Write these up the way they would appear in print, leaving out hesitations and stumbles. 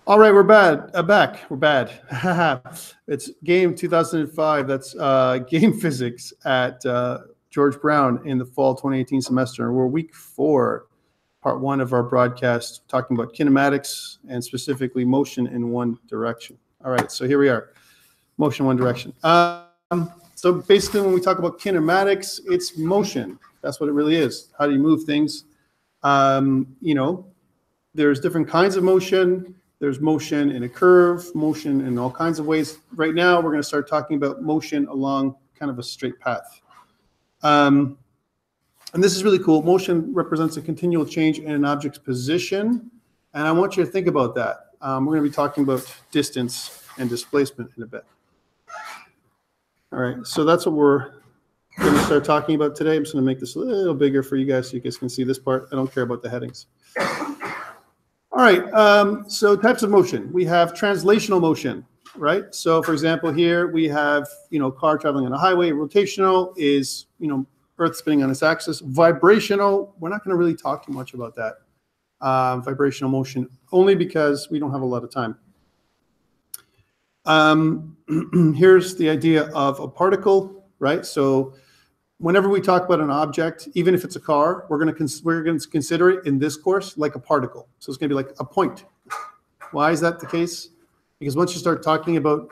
All right, we're bad. Back. We're bad. It's game 2005. That's game physics at George Brown in the fall 2018 semester. We're week 4, part 1 of our broadcast, talking about kinematics and specifically motion in one direction. All right, so here we are. Motion in one direction. So basically, when we talk about kinematics, it's motion. That's what it really is. How do you move things? You know, there's different kinds of motion. There's motion in a curve, motion in all kinds of ways. Right now, we're going to start talking about motion along kind of a straight path. And this is really cool. Motion represents a continual change in an object's position. And I want you to think about that. We're going to be talking about distance and displacement in a bit. All right, so that's what we're going to start talking about today. I'm just going to make this a little bigger for you guys so you guys can see this part. I don't care about the headings. All right, so types of motion. We have translational motion, right? So for example, here we have, car traveling on a highway. Rotational is, Earth spinning on its axis. Vibrational, we're not going to really talk too much about that. Vibrational motion, only because we don't have a lot of time. Here's the idea of a particle, right? So whenever we talk about an object, even if it's a car, we're going to consider it in this course like a particle. So it's going to be like a point. Why is that the case? Because once you start talking about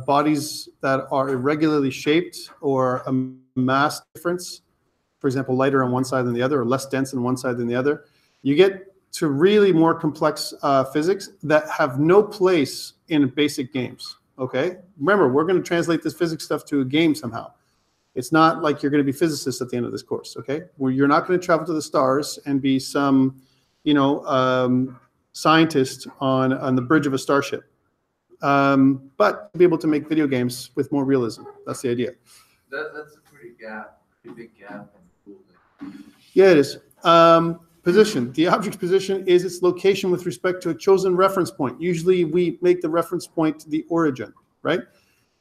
bodies that are irregularly shaped or a mass difference, for example, lighter on one side than the other or less dense on one side than the other, you get to really more complex physics that have no place in basic games, okay? Remember, we're going to translate this physics stuff to a game somehow. It's not like you're going to be physicists at the end of this course, okay? Where you're not going to travel to the stars and be some, scientist on the bridge of a starship. But be able to make video games with more realism. That's the idea. That's a pretty big gap. Yeah, it is. Position. The object's position is its location with respect to a chosen reference point. Usually we make the reference point the origin, right?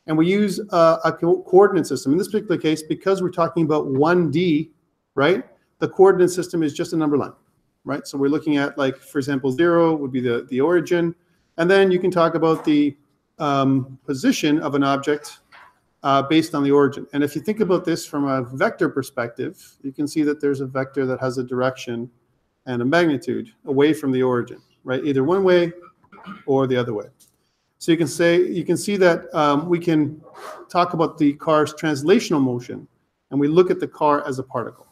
And we use a coordinate system. In this particular case, because we're talking about 1D, right, the coordinate system is just a number line, right? So we're looking at, like, for example, 0 would be the origin. And then you can talk about the position of an object based on the origin. And if you think about this from a vector perspective, you can see that there's a vector that has a direction and a magnitude away from the origin, right? Either one way or the other way. So you can see that we can talk about the car's translational motion, and we look at the car as a particle.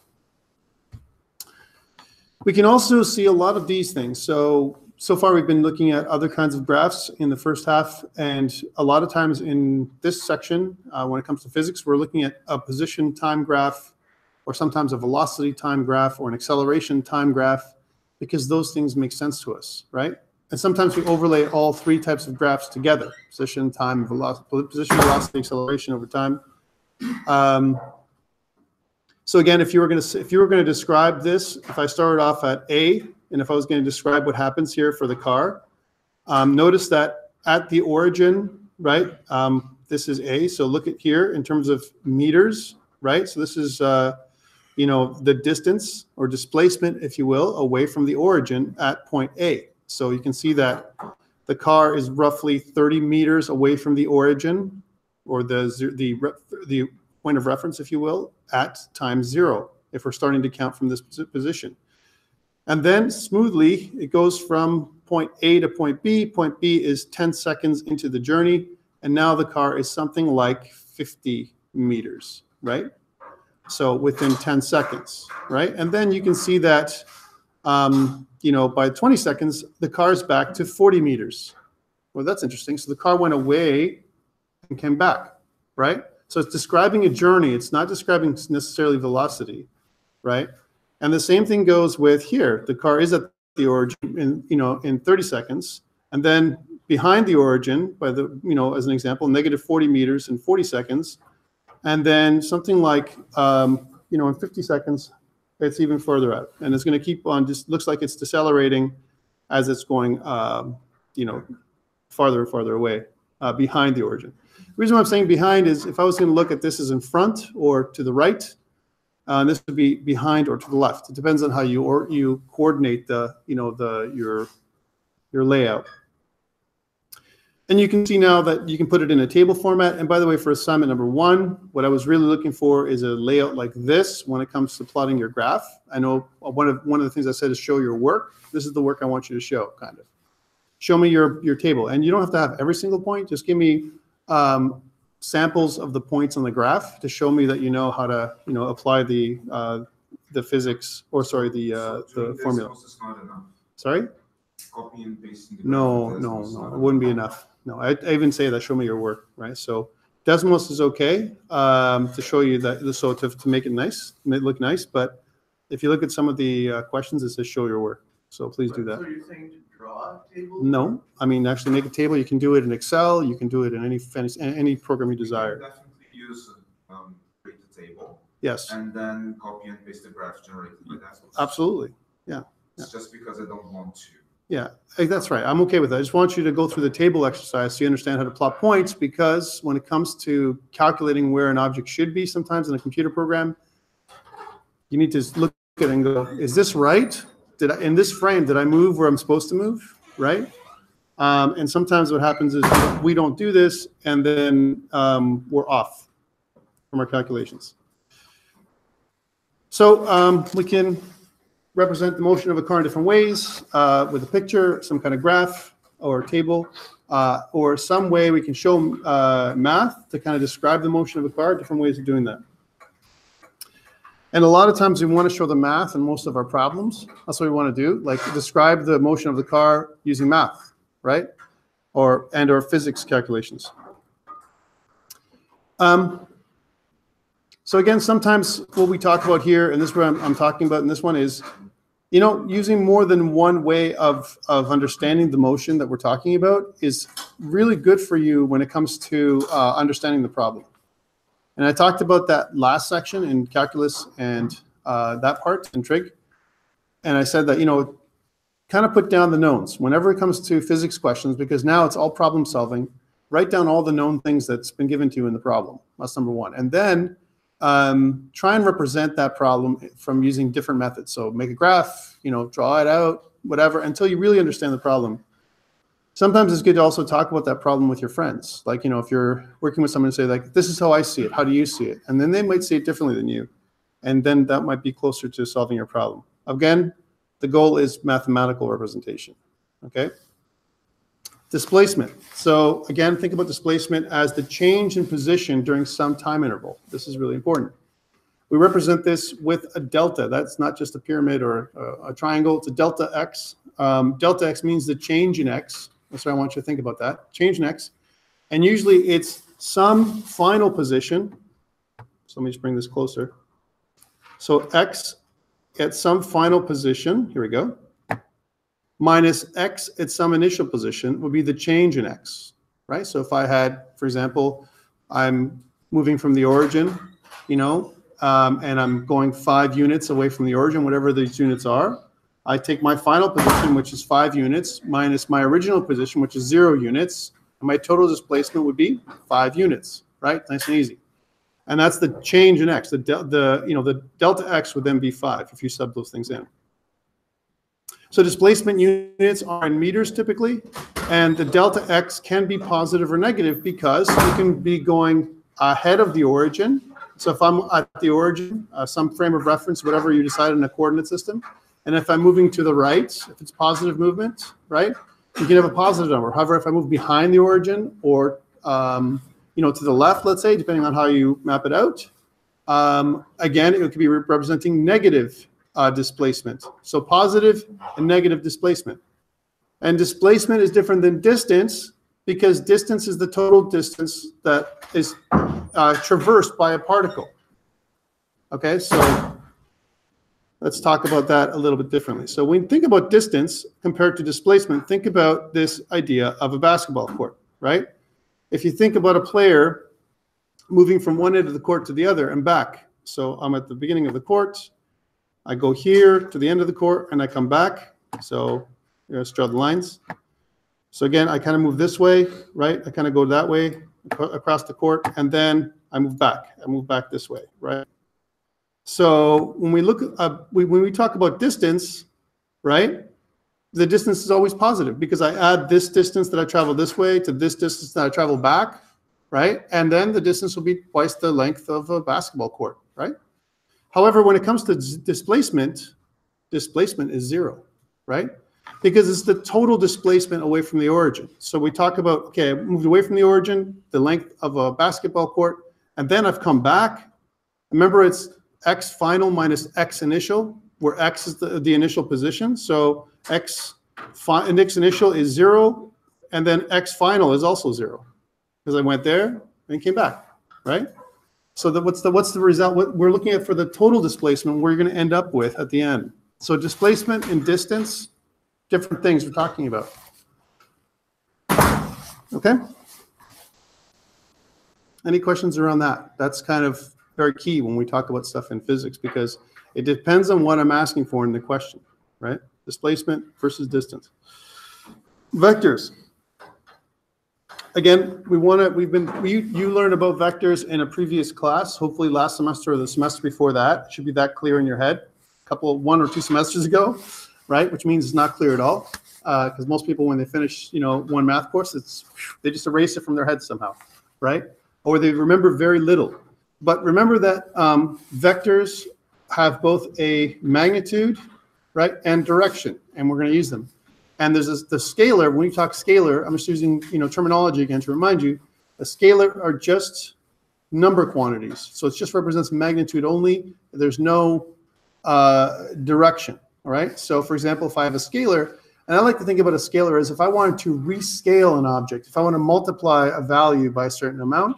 We can also see a lot of these things. So far we've been looking at other kinds of graphs in the first half, and a lot of times in this section, when it comes to physics, we're looking at a position time graph, or sometimes a velocity time graph, or an acceleration time graph, because those things make sense to us, right? And sometimes we overlay all 3 types of graphs together: position, time, velocity, position, velocity, acceleration over time. So again, if you were going to describe this, if I started off at A, and if I was going to describe what happens here for the car, notice that at the origin, right? This is A. So look at here in terms of meters, right? So this is the distance or displacement, if you will, away from the origin at point A. So you can see that the car is roughly 30 meters away from the origin, or the point of reference, if you will, at time 0, if we're starting to count from this position. And then smoothly, it goes from point A to point B. Point B is 10 seconds into the journey, and now the car is something like 50 meters, right? So within 10 seconds, right? And then you can see that, by 20 seconds, the car's back to 40 meters. Well, that's interesting. So the car went away and came back, right? So it's describing a journey. It's not describing necessarily velocity, right? And the same thing goes with here. The car is at the origin in 30 seconds, and then behind the origin, by the as an example, negative 40 meters in 40 seconds, and then something like in 50 seconds, it's even further out, and it's going to keep on. Just looks like it's decelerating as it's going, farther and farther away behind the origin. The reason why I'm saying behind is if I was going to look at this as in front or to the right, this would be behind or to the left. It depends on how you coordinate your layout. And you can see now that you can put it in a table format. And by the way, for assignment number 1, what I was really looking for is a layout like this when it comes to plotting your graph. I know one of the things I said is show your work. This is the work I want you to show, kind of. Show me your table. And you don't have to have every single point. Just give me samples of the points on the graph to show me that you know how to apply the physics, or sorry, the formula. Is not enough. Sorry? Copy and pasting. No, it wouldn't be enough. No, I even say that, show me your work, right? So Desmos is okay to show you that, so to make it nice, make it look nice. But if you look at some of the questions, it says show your work. So please do that. So you're saying to draw a table? No, I mean actually make a table. You can do it in Excel. You can do it in any program you desire. You can definitely use create a table. Yes. And then copy and paste the graph generated by that. Absolutely. Yeah. It's just because I don't want to. Yeah, that's right. I'm okay with that. I just want you to go through the table exercise so you understand how to plot points, because when it comes to calculating where an object should be sometimes in a computer program, you need to look at it and go, is this right? In this frame, did I move where I'm supposed to move, right? And sometimes what happens is we don't do this, and then we're off from our calculations. So we can represent the motion of a car in different ways with a picture, some kind of graph or table, or some way we can show math to kind of describe the motion of a car, different ways of doing that. And a lot of times we want to show the math in most of our problems. That's what we want to do, like describe the motion of the car using math, right? Or physics calculations. So again, sometimes what we talk about here, and this is what I'm talking about in this one, is using more than one way of understanding the motion that we're talking about is really good for you when it comes to understanding the problem. And I talked about that last section in calculus and that part in trig. And I said that, kind of put down the knowns whenever it comes to physics questions, because now it's all problem solving. Write down all the known things that's been given to you in the problem. That's number one. And then try and represent that problem from using different methods. So make a graph, draw it out, whatever, until you really understand the problem. Sometimes it's good to also talk about that problem with your friends. Like, if you're working with someone and say, like, this is how I see it. How do you see it? And then they might see it differently than you. And then that might be closer to solving your problem. Again, the goal is mathematical representation, okay? Displacement. So again, think about displacement as the change in position during some time interval. This is really important. We represent this with a delta. That's not just a pyramid or a triangle. It's a delta x. Delta x means the change in x. That's why I want you to think about that. Change in x. And usually it's some final position. So let me just bring this closer. So x at some final position, here we go, minus x at some initial position would be the change in x, right? So if I had, for example, I'm moving from the origin, and I'm going 5 units away from the origin, whatever these units are. I take my final position, which is 5 units, minus my original position, which is 0 units, and my total displacement would be 5 units, right? Nice and easy. And that's the change in x. The delta x would then be 5 if you sub those things in. So displacement units are in meters typically, and the delta x can be positive or negative because you can be going ahead of the origin. So if I'm at the origin, some frame of reference, whatever you decide in a coordinate system, and if I'm moving to the right, if it's positive movement, right, you can have a positive number. However, if I move behind the origin or to the left, let's say, depending on how you map it out, again, it could be representing negative displacement. So positive and negative displacement. And displacement is different than distance because distance is the total distance that is traversed by a particle. Okay, so let's talk about that a little bit differently. So when you think about distance compared to displacement, think about this idea of a basketball court, right? If you think about a player moving from one end of the court to the other and back. So I'm at the beginning of the court. I go here to the end of the court and I come back. So let's draw the lines. So again, I kind of move this way, right? I kind of go that way across the court, and then I move back. I move back this way, right? So when we look when we talk about distance, right? the distance is always positive because I add this distance that I travel this way to this distance that I travel back, right? And then the distance will be twice the length of a basketball court, right? However, when it comes to displacement is zero, right? Because it's the total displacement away from the origin. So we talk about, okay, I moved away from the origin, the length of a basketball court, and then I've come back. Remember, it's x final minus x initial, where x is the initial position. So x initial is 0, and then x final is also 0, because I went there and came back, right? So what's the result? What we're looking at for the total displacement, we're going to end up with at the end. So displacement and distance, different things we're talking about. Okay? Any questions around that? That's kind of very key when we talk about stuff in physics, because it depends on what I'm asking for in the question, right? Displacement versus distance. Vectors. Again, you learned about vectors in a previous class, hopefully last semester or the semester before that. It should be that clear in your head. One or two semesters ago, right? Which means it's not clear at all, because most people, when they finish, one math course, they just erase it from their head somehow, right? Or they remember very little. But remember that vectors have both a magnitude, right, and direction, and we're going to use them. And there's the scalar. When we talk scalar, I'm just using terminology again to remind you. A scalar are just number quantities, so it just represents magnitude only. There's no direction. All right. So, for example, if I have a scalar, and I like to think about a scalar as if I wanted to rescale an object, if I want to multiply a value by a certain amount,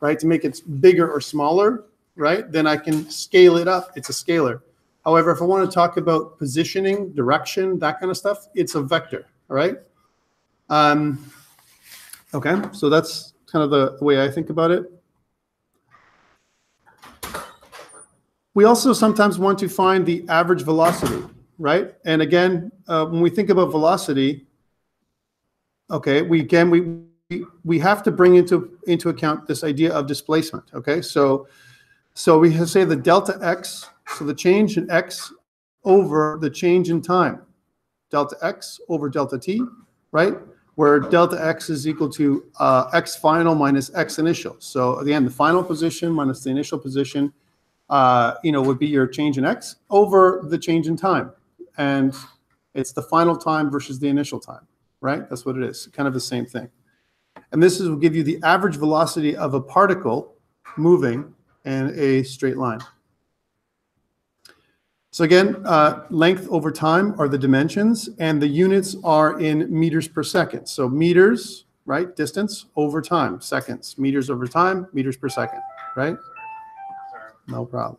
right, to make it bigger or smaller, right, then I can scale it up. It's a scalar. However, if I want to talk about positioning, direction, that kind of stuff, it's a vector. All right. Okay. So that's kind of the way I think about it. We also sometimes want to find the average velocity, right? And again, when we think about velocity, okay, we have to bring into account this idea of displacement. Okay, so we have, say, the delta x, so the change in x over the change in time, delta x over delta t, right? Where delta x is equal to x final minus x initial. So again, the final position minus the initial position, would be your change in x over the change in time. And it's the final time versus the initial time, right? That's what it is, kind of the same thing. And this will give you the average velocity of a particle moving in a straight line. So again, length over time are the dimensions, and the units are in meters per second. So meters, right, distance over time, seconds, meters over time, meters per second, right? No problem.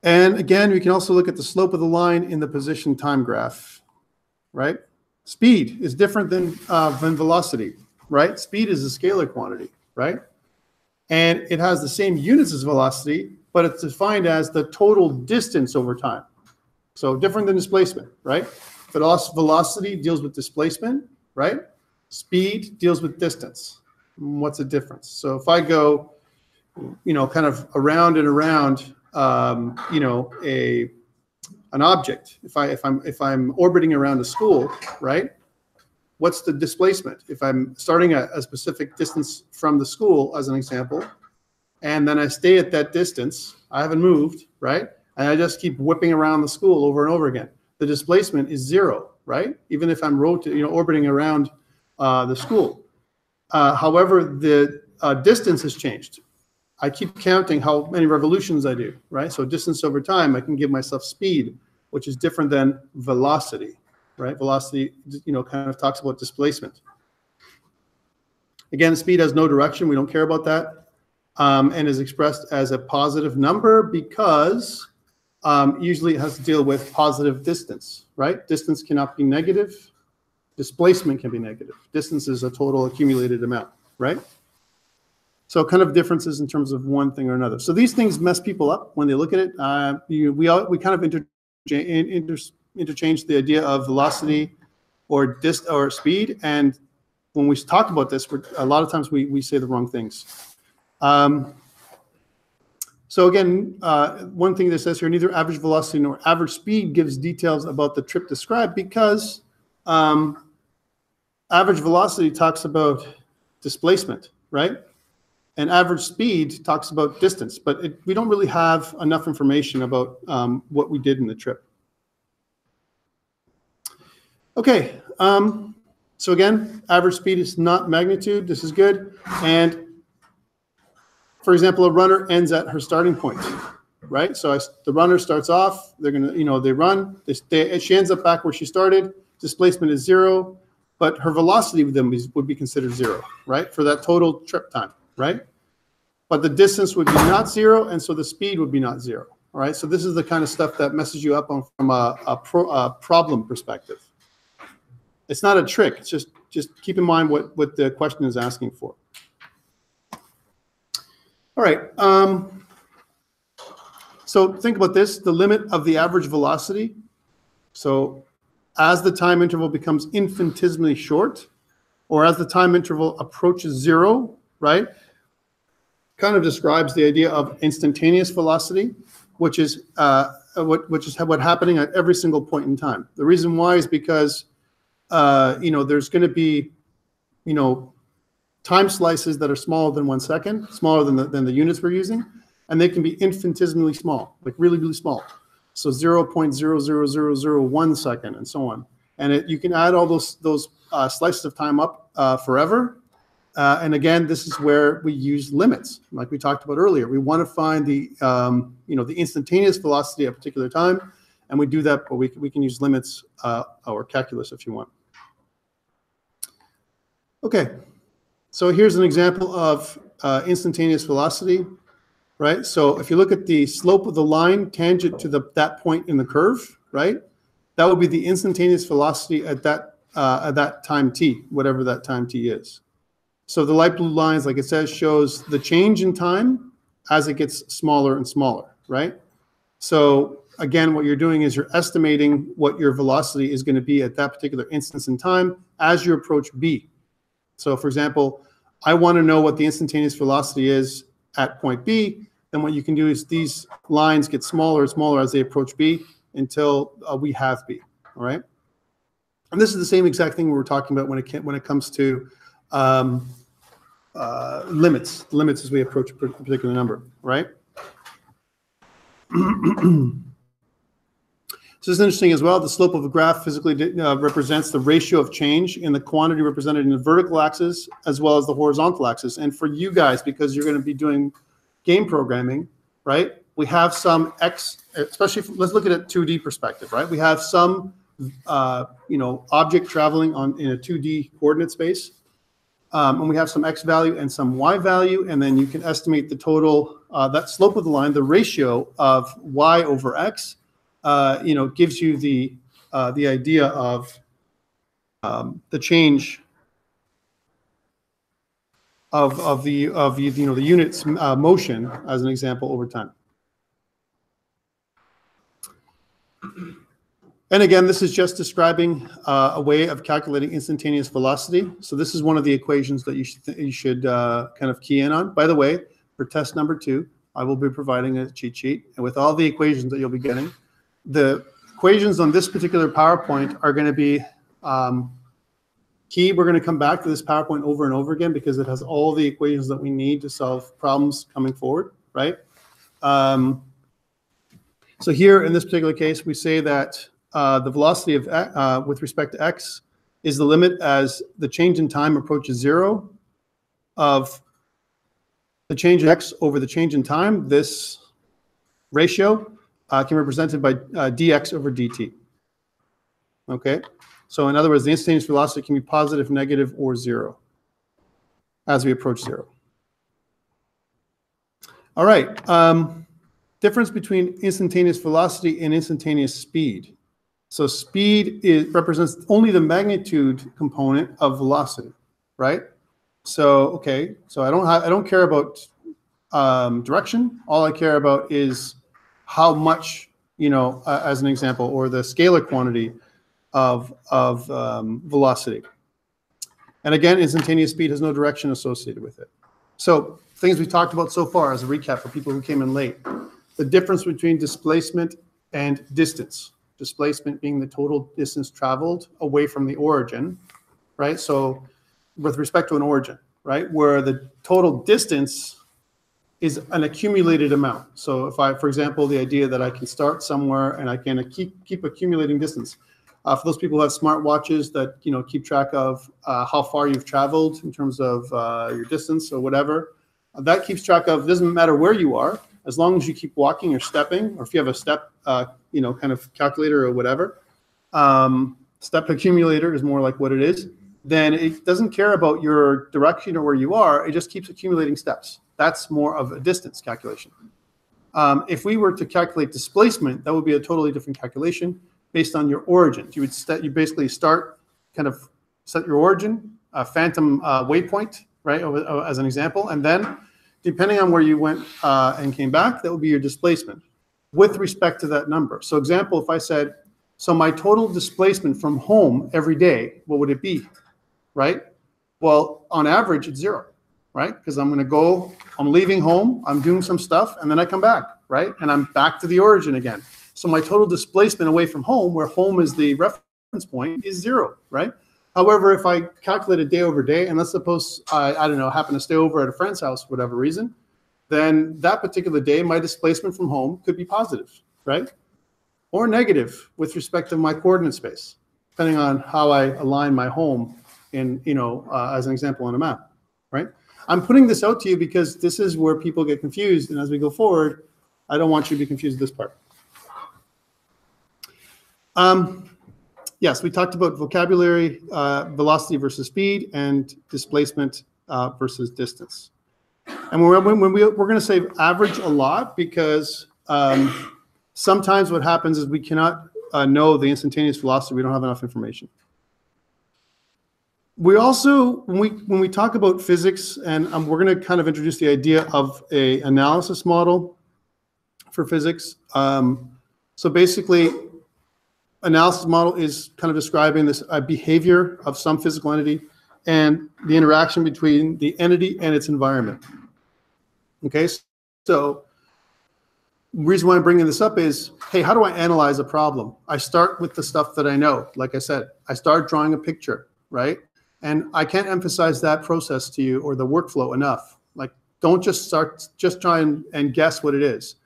And again, we can also look at the slope of the line in the position time graph, right? Speed is different than velocity, right? Speed is a scalar quantity, right? And it has the same units as velocity, but it's defined as the total distance over time. So different than displacement, right? Velocity deals with displacement, right? Speed deals with distance. What's the difference? So if I go, kind of around and around, an object. If I'm orbiting around a school, right? What's the displacement? If I'm starting a specific distance from the school, as an example, and then I stay at that distance, I haven't moved, right? And I just keep whipping around the school over and over again. The displacement is 0, right? Even if I'm orbiting around the school. However, the distance has changed. I keep counting how many revolutions I do, right? So distance over time, I can give myself speed, which is different than velocity, right? Velocity, kind of talks about displacement. Again, speed has no direction. We don't care about that, and is expressed as a positive number because usually it has to deal with positive distance, right? Distance cannot be negative. Displacement can be negative. Distance is a total accumulated amount, right? So kind of differences in terms of one thing or another. So these things mess people up when they look at it. We kind of interchange the idea of velocity or speed. And when we talk about this, a lot of times we say the wrong things. So again, one thing that says here, neither average velocity nor average speed gives details about the trip described, because average velocity talks about displacement, right? And average speed talks about distance, but we don't really have enough information about what we did in the trip. Okay, so again, average speed is not magnitude. This is good. And for example, a runner ends at her starting point, right? So the runner starts off, they're gonna, they run, she ends up back where she started, displacement is 0, but her velocity with them would be considered 0, right? For that total trip time, right? But the distance would be not 0, and so the speed would be not 0, all right? So this is the kind of stuff that messes you up from a problem perspective. It's not a trick, it's just keep in mind what the question is asking for. All right, so think about this, the limit of the average velocity. So as the time interval becomes infinitesimally short, or as the time interval approaches 0, right, kind of describes the idea of instantaneous velocity, which is what happening at every single point in time. The reason why is because, there's going to be, time slices that are smaller than 1 second, smaller than the units we're using, and they can be infinitesimally small, like really, really small. So 0.00001 second and so on. And you can add all those slices of time up forever. And again, this is where we use limits, like we talked about earlier. We want to find the the instantaneous velocity at a particular time, and we do that, but we can use limits or calculus if you want. Okay. So here's an example of instantaneous velocity, right? So if you look at the slope of the line tangent to that point in the curve, right? That would be the instantaneous velocity at that time t, whatever that time t is. So the light blue lines, like it says, shows the change in time as it gets smaller and smaller, right? So again, what you're doing is you're estimating what your velocity is going to be at that particular instance in time as you approach b. So for example, I want to know what the instantaneous velocity is at point B. Then what you can do is these lines get smaller and smaller as they approach B until we have B, all right? And this is the same exact thing we were talking about when it comes to limits as we approach a particular number, right? So this is interesting as well. The slope of a graph physically represents the ratio of change in the quantity represented in the vertical axis as well as the horizontal axis. And for you guys, because you're going to be doing game programming, right? We have some x, especially let's look at a 2D perspective, right? We have some object traveling in a 2D coordinate space, and we have some x value and some y value, and then you can estimate the total that slope of the line, the ratio of y over x. Gives you the idea of the change of the unit's motion as an example over time. And again, this is just describing a way of calculating instantaneous velocity. So this is one of the equations that you should kind of key in on. By the way, for test number 2, I will be providing a cheat sheet, and with all the equations that you'll be getting. The equations on this particular PowerPoint are going to be key. We're going to come back to this PowerPoint over and over again because it has all the equations that we need to solve problems coming forward, right? So here in this particular case, we say that the velocity of with respect to x is the limit as the change in time approaches 0 of the change in x over the change in time. This ratio can be represented by dx over dt. Okay, so in other words, the instantaneous velocity can be positive, negative, or 0 as we approach 0. All right, difference between instantaneous velocity and instantaneous speed. So speed represents only the magnitude component of velocity, right? So okay, so I don't care about direction. All I care about is how much, as an example, or the scalar quantity of velocity. And again, instantaneous speed has no direction associated with it. So things we talked about so far as a recap for people who came in late. The difference between displacement and distance. Displacement being the total distance traveled away from the origin, right? So with respect to an origin, right? Where the total distance is an accumulated amount. So if I, for example, the idea that I can start somewhere and I can keep accumulating distance. For those people who have smartwatches that keep track of how far you've traveled in terms of your distance or whatever, that keeps track of. It doesn't matter where you are, as long as you keep walking or stepping, or if you have a step, kind of calculator or whatever. Step accumulator is more like what it is. Then it doesn't care about your direction or where you are. It just keeps accumulating steps. That's more of a distance calculation. If we were to calculate displacement, that would be a totally different calculation based on your origins. You basically start, kind of set your origin, a phantom waypoint, right, as an example, and then depending on where you went and came back, that would be your displacement with respect to that number. So example, if I said, so my total displacement from home every day, what would it be, right? Well, on average, it's 0, right? Because I'm leaving home, I'm doing some stuff, and then I come back, right? And I'm back to the origin again. So my total displacement away from home, where home is the reference point, is 0, right? However, if I calculate a day over day, and let's suppose I don't know, happen to stay over at a friend's house for whatever reason, then that particular day, my displacement from home could be positive, right? Or negative with respect to my coordinate space, depending on how I align my home in, as an example on a map, right? I'm putting this out to you because this is where people get confused, and as we go forward, I don't want you to be confused with this part. Yes, we talked about vocabulary, velocity versus speed, and displacement versus distance. And we're going to say average a lot because sometimes what happens is we cannot know the instantaneous velocity. We don't have enough information. We also, when we talk about physics, and we're going to kind of introduce the idea of a analysis model for physics. So basically, analysis model is kind of describing this behavior of some physical entity and the interaction between the entity and its environment. Okay, so the reason why I'm bringing this up is, hey, how do I analyze a problem? I start with the stuff that I know. Like I said, I start drawing a picture, right? And I can't emphasize that process to you or the workflow enough. Like, don't just try and guess what it is.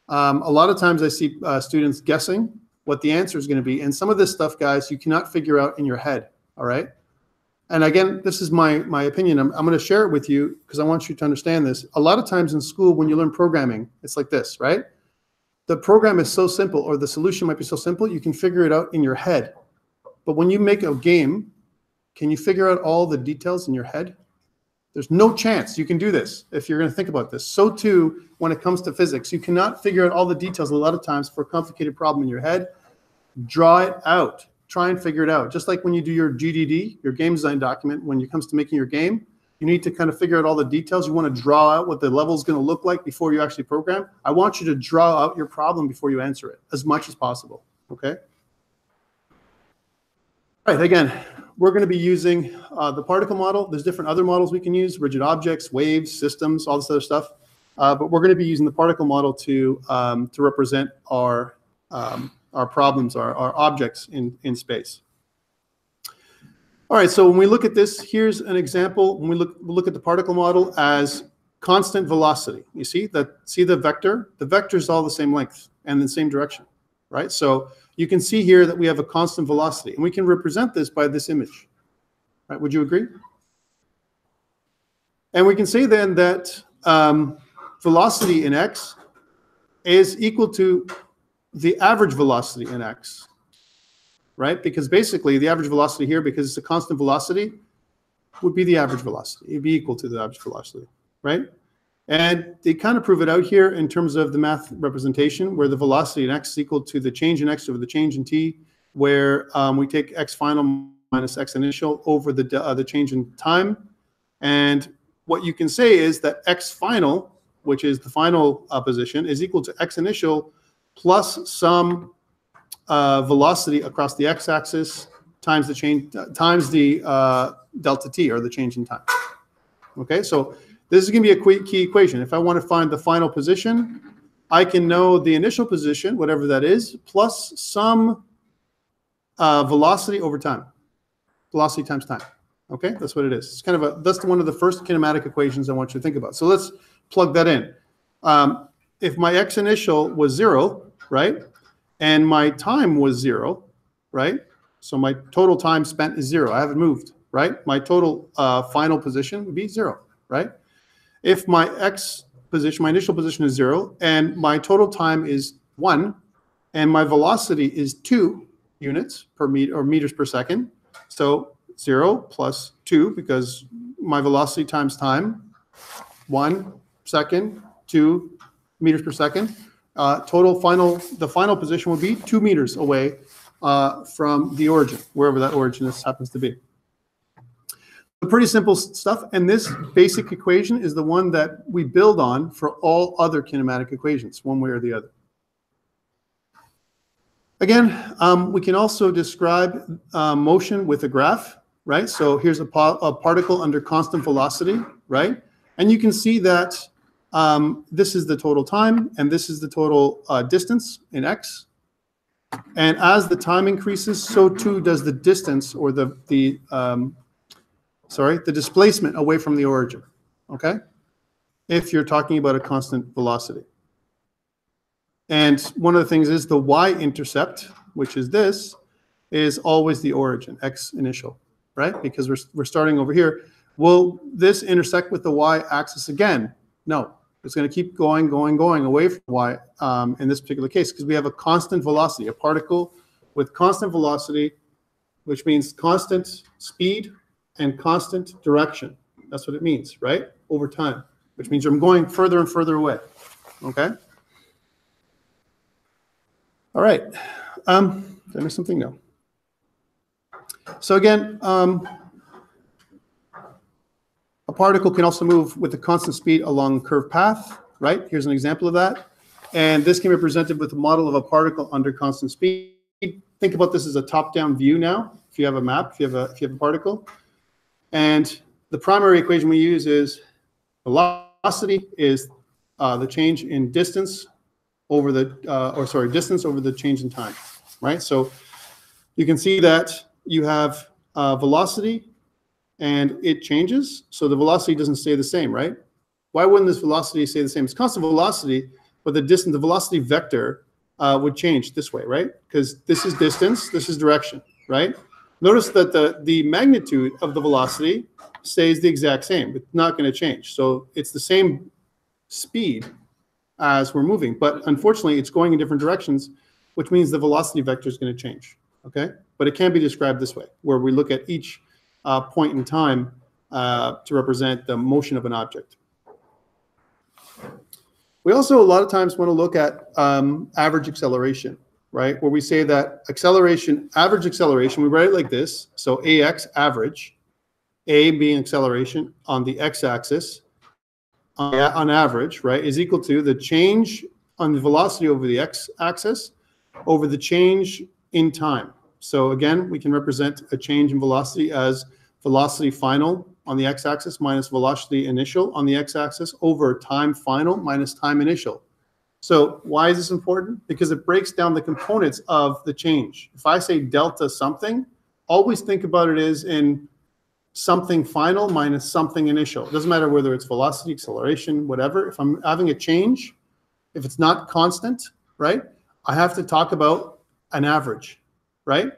A lot of times I see students guessing what the answer is going to be. And some of this stuff, guys, you cannot figure out in your head, all right? And again, this is my opinion. I'm going to share it with you because I want you to understand this. A lot of times in school, when you learn programming, it's like this, right? The program is so simple, or the solution might be so simple, you can figure it out in your head. But when you make a game, can you figure out all the details in your head? There's no chance you can do this if you're going to think about this. So too, when it comes to physics, you cannot figure out all the details a lot of times for a complicated problem in your head. Draw it out. Try and figure it out. Just like when you do your GDD, your game design document, when it comes to making your game, you need to kind of figure out all the details. You want to draw out what the level is going to look like before you actually program. I want you to draw out your problem before you answer it as much as possible, okay? All right, again, we're going to be using the particle model. There's different other models we can use, rigid objects, waves, systems, all this other stuff. But we're going to be using the particle model to represent our problems, our objects in space. All right, so when we look at this, here's an example. When we look at the particle model as constant velocity, you see the vector? The vector is all the same length and the same direction, right? So you can see here that we have a constant velocity, and we can represent this by this image, right? Would you agree? And we can say then that velocity in x is equal to the average velocity in x, right? Because basically the average velocity here, because it's a constant velocity, would be the average velocity. It'd be equal to the average velocity, right? And they kind of prove it out here in terms of the math representation, where the velocity in x is equal to the change in x over the change in t, where we take x final minus x initial over the change in time. And what you can say is that x final, which is the final position, is equal to x initial plus some velocity across the x-axis times the change times the delta t, or the change in time. Okay, so This is going to be a key equation. If I want to find the final position, I can know the initial position, whatever that is, plus some velocity over time. Velocity times time. Okay, that's what it is. It's kind of that's one of the first kinematic equations I want you to think about. So let's plug that in. If my x initial was 0, right, and my time was 0, right, so my total time spent is 0. I haven't moved, right? My total final position would be 0, right? If my x position, my initial position is 0, and my total time is 1, and my velocity is 2 units per meter or meters per second, so 0 plus 2, because my velocity times time, 1 second, 2 meters per second. The final position would be 2 meters away from the origin, wherever that origin happens to be. Pretty simple stuff, and this basic equation is the one that we build on for all other kinematic equations, one way or the other. Again, we can also describe motion with a graph, right? So here's a particle under constant velocity, right? And you can see that this is the total time, and this is the total distance in x. And as the time increases, so too does the distance, or the displacement away from the origin, okay? If you're talking about a constant velocity. And one of the things is the y-intercept, which is this, is always the origin, x initial, right? Because we're starting over here. Will this intersect with the y-axis again? No. It's going to keep going away from y in this particular case, because we have a constant velocity, a particle with constant velocity, which means constant speed and constant direction. That's what it means, right? Over time, which means I'm going further and further away, okay? All right, did I miss something? No. So again, a particle can also move with a constant speed along a curved path, right? Here's an example of that. And this can be presented with a model of a particle under constant speed. Think about this as a top-down view now. If you have a map, if you have a particle. And the primary equation we use is velocity is the change in distance over the, distance over the change in time, right? So you can see that you have velocity and it changes. So the velocity doesn't stay the same, right? Why wouldn't this velocity stay the same? It's constant velocity, but the distance, the velocity vector would change this way, right? Because this is distance, this is direction, right? Notice that the magnitude of the velocity stays the exact same. It's not going to change. So it's the same speed as we're moving, but unfortunately it's going in different directions, which means the velocity vector is going to change, okay? But it can be described this way, where we look at each point in time to represent the motion of an object. We also a lot of times want to look at average acceleration, right? Where we say that acceleration, average acceleration, we write it like this. So AX, average, A being acceleration on the x-axis, on average, right, is equal to the change on the velocity over the x-axis over the change in time. So again, we can represent a change in velocity as velocity final on the x-axis minus velocity initial on the x-axis over time final minus time initial. So why is this important? Because it breaks down the components of the change. If I say delta something, always think about it as in something final minus something initial. It doesn't matter whether it's velocity, acceleration, whatever. If I'm having a change, if it's not constant, right, I have to talk about an average, right?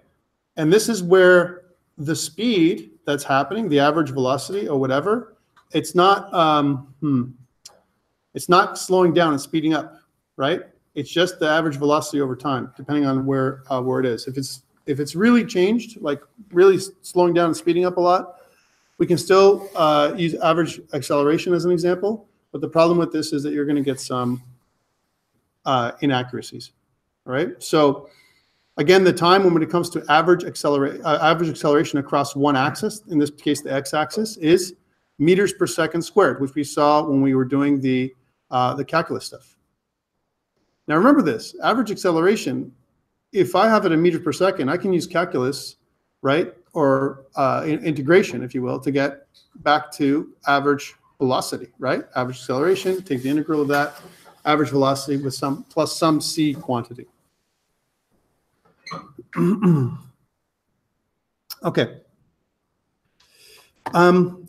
And this is where the speed that's happening, the average velocity or whatever, it's not slowing down and speeding up, right? It's just the average velocity over time, depending on where it is. If it's really changed, like really slowing down and speeding up a lot, we can still use average acceleration as an example. But the problem with this is that you're going to get some inaccuracies, all right? So again, the time when it comes to average acceleration across one axis, in this case the x-axis, is meters per second squared, which we saw when we were doing the calculus stuff. Now remember this, average acceleration, if I have it in meters per second, I can use calculus, right, or integration, if you will, to get back to average velocity, right? Average acceleration, take the integral of that, average velocity with some plus some c quantity. Okay.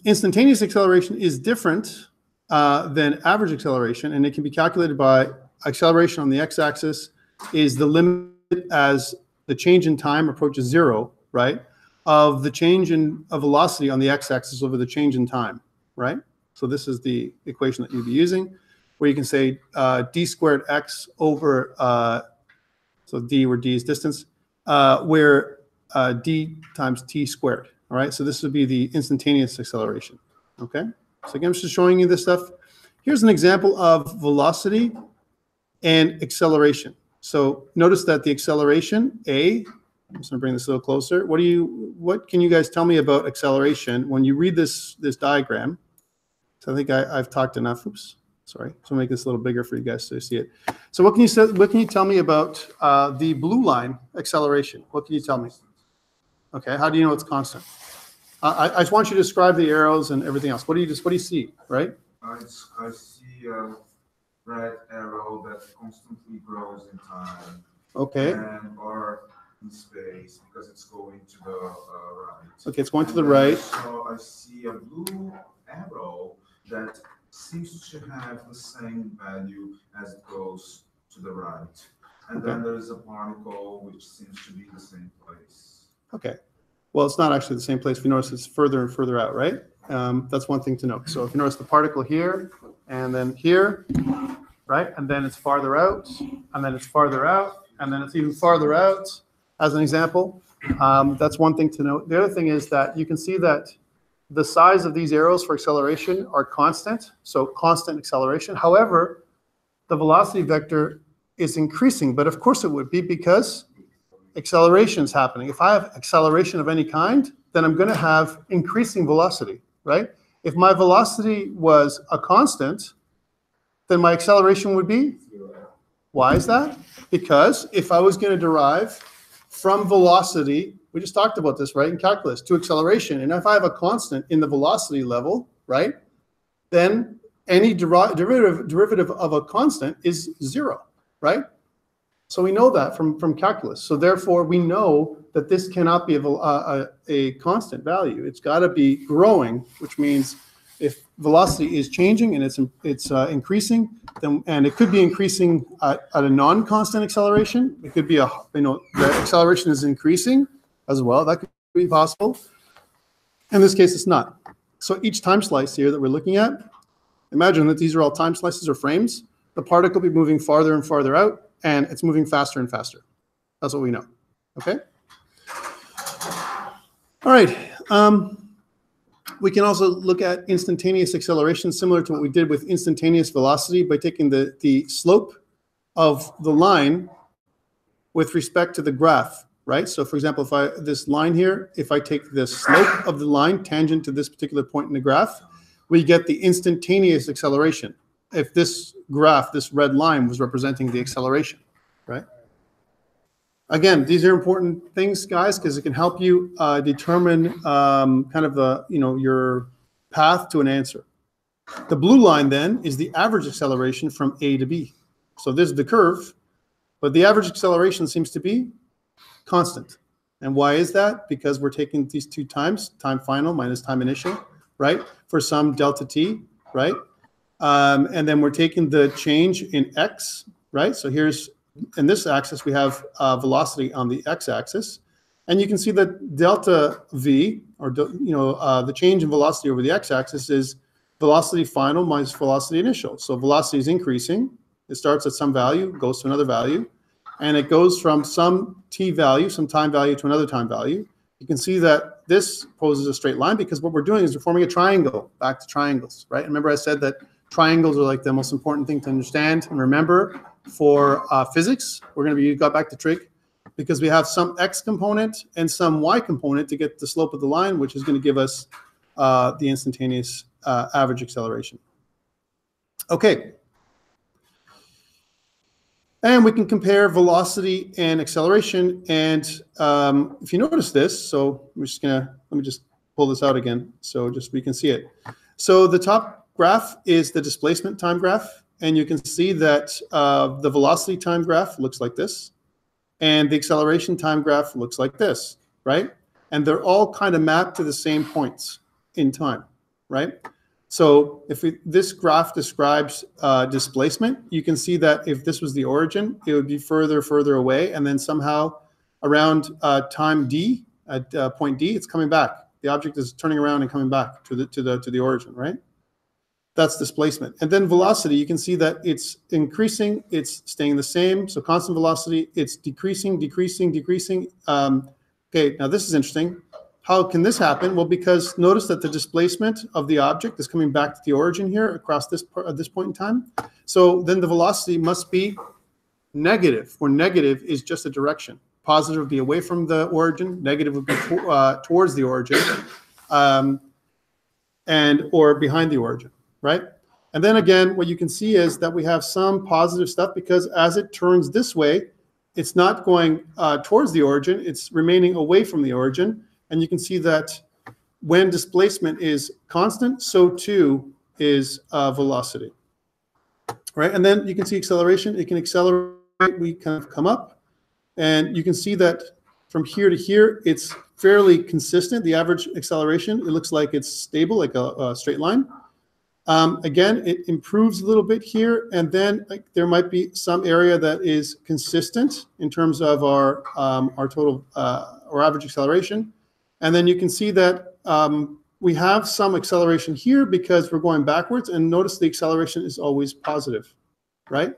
Instantaneous acceleration is different than average acceleration, and it can be calculated by acceleration on the x-axis is the limit as the change in time approaches 0, right, of the change in velocity on the x-axis over the change in time, right? So this is the equation that you'd be using, where you can say d squared x over, so d, where d is distance, where d times t squared, all right? So this would be the instantaneous acceleration, okay? So again, I'm just showing you this stuff. Here's an example of velocity and acceleration. So notice that the acceleration, A, I'm just gonna bring this a little closer. What can you guys tell me about acceleration when you read this diagram? So I think I've talked enough. Oops, sorry. So I'll make this a little bigger for you guys to see it. So what can you tell me about the blue line acceleration? What can you tell me? Okay, how do you know it's constant? I just want you to describe the arrows and everything else. What do you see, right? I see a red arrow that constantly grows in time. Okay. And or in space because it's going to the right. Okay, it's going to the right. So I see a blue arrow that seems to have the same value as it goes to the right. And then there's a particle which seems to be the same place. Okay. Well, it's not actually the same place. If you notice, it's further and further out, right? That's one thing to note. So if you notice the particle here, and then here, right? And then it's farther out, and then it's farther out, and then it's even farther out, as an example. That's one thing to note. The other thing is that you can see that the size of these arrows for acceleration are constant, so constant acceleration. However, the velocity vector is increasing, but of course it would be because acceleration is happening. If I have acceleration of any kind, then I'm going to have increasing velocity, right? If my velocity was a constant, then my acceleration would be 0. Why is that? Because if I was going to derive from velocity, we just talked about this, right, in calculus, to acceleration, and if I have a constant in the velocity level, right, then any derivative of a constant is 0, right? So we know that from calculus. So therefore, we know that this cannot be a constant value. It's got to be growing, which means if velocity is changing and it's increasing, then, and it could be increasing at a non-constant acceleration. It could be the acceleration is increasing as well. That could be possible. In this case, it's not. So each time slice here that we're looking at, imagine that these are all time slices or frames. The particle will be moving farther and farther out, and it's moving faster and faster. That's what we know, okay? All right, we can also look at instantaneous acceleration, similar to what we did with instantaneous velocity, by taking the slope of the line with respect to the graph, right? So for example, this line here, if I take the slope of the line tangent to this particular point in the graph, we get the instantaneous acceleration. If this graph, this red line, was representing the acceleration, right? Again, these are important things, guys, because it can help you determine kind of your path to an answer. The blue line then is the average acceleration from A to B. So this is the curve, but the average acceleration seems to be constant. And why is that? Because we're taking these two times, time final minus time initial, right, for some delta t, right? And then we're taking the change in x, right? So here's, in this axis, we have velocity on the x-axis. And you can see that delta v, or the change in velocity over the x-axis, is velocity final minus velocity initial. So velocity is increasing. It starts at some value, goes to another value, and it goes from some t value, some time value, to another time value. You can see that this poses a straight line because what we're doing is we're forming a triangle, back to triangles, right? Remember I said that triangles are like the most important thing to understand and remember for physics. We're going to got back to trig because we have some x component and some y component to get the slope of the line, which is going to give us the instantaneous average acceleration. Okay. And we can compare velocity and acceleration. And if you notice this, so we're just gonna, let me just pull this out again, so just we can see it. So the top graph is the displacement time graph. And you can see that the velocity time graph looks like this. And the acceleration time graph looks like this, right? And they're all kind of mapped to the same points in time, right? So if this graph describes displacement, you can see that if this was the origin, it would be further away, and then somehow around time d, at point d, it's coming back. The object is turning around and coming back to the origin, right? That's displacement. And then velocity, you can see that it's increasing, it's staying the same. So constant velocity, it's decreasing. Okay, now this is interesting. How can this happen? Well, because notice that the displacement of the object is coming back to the origin here across this at this point in time. So then the velocity must be negative, where negative is just a direction. Positive would be away from the origin, negative would be towards the origin, or behind the origin, right? And then again, what you can see is that we have some positive stuff because as it turns this way, it's not going towards the origin, it's remaining away from the origin. And you can see that when displacement is constant, so too is velocity, right? And then you can see acceleration. It can accelerate. We kind of come up. And you can see that from here to here, it's fairly consistent. The average acceleration, it looks like it's stable, like a straight line. Again, it improves a little bit here. And then there might be some area that is consistent in terms of our total, or average acceleration. And then you can see that we have some acceleration here because we're going backwards, and notice the acceleration is always positive, right?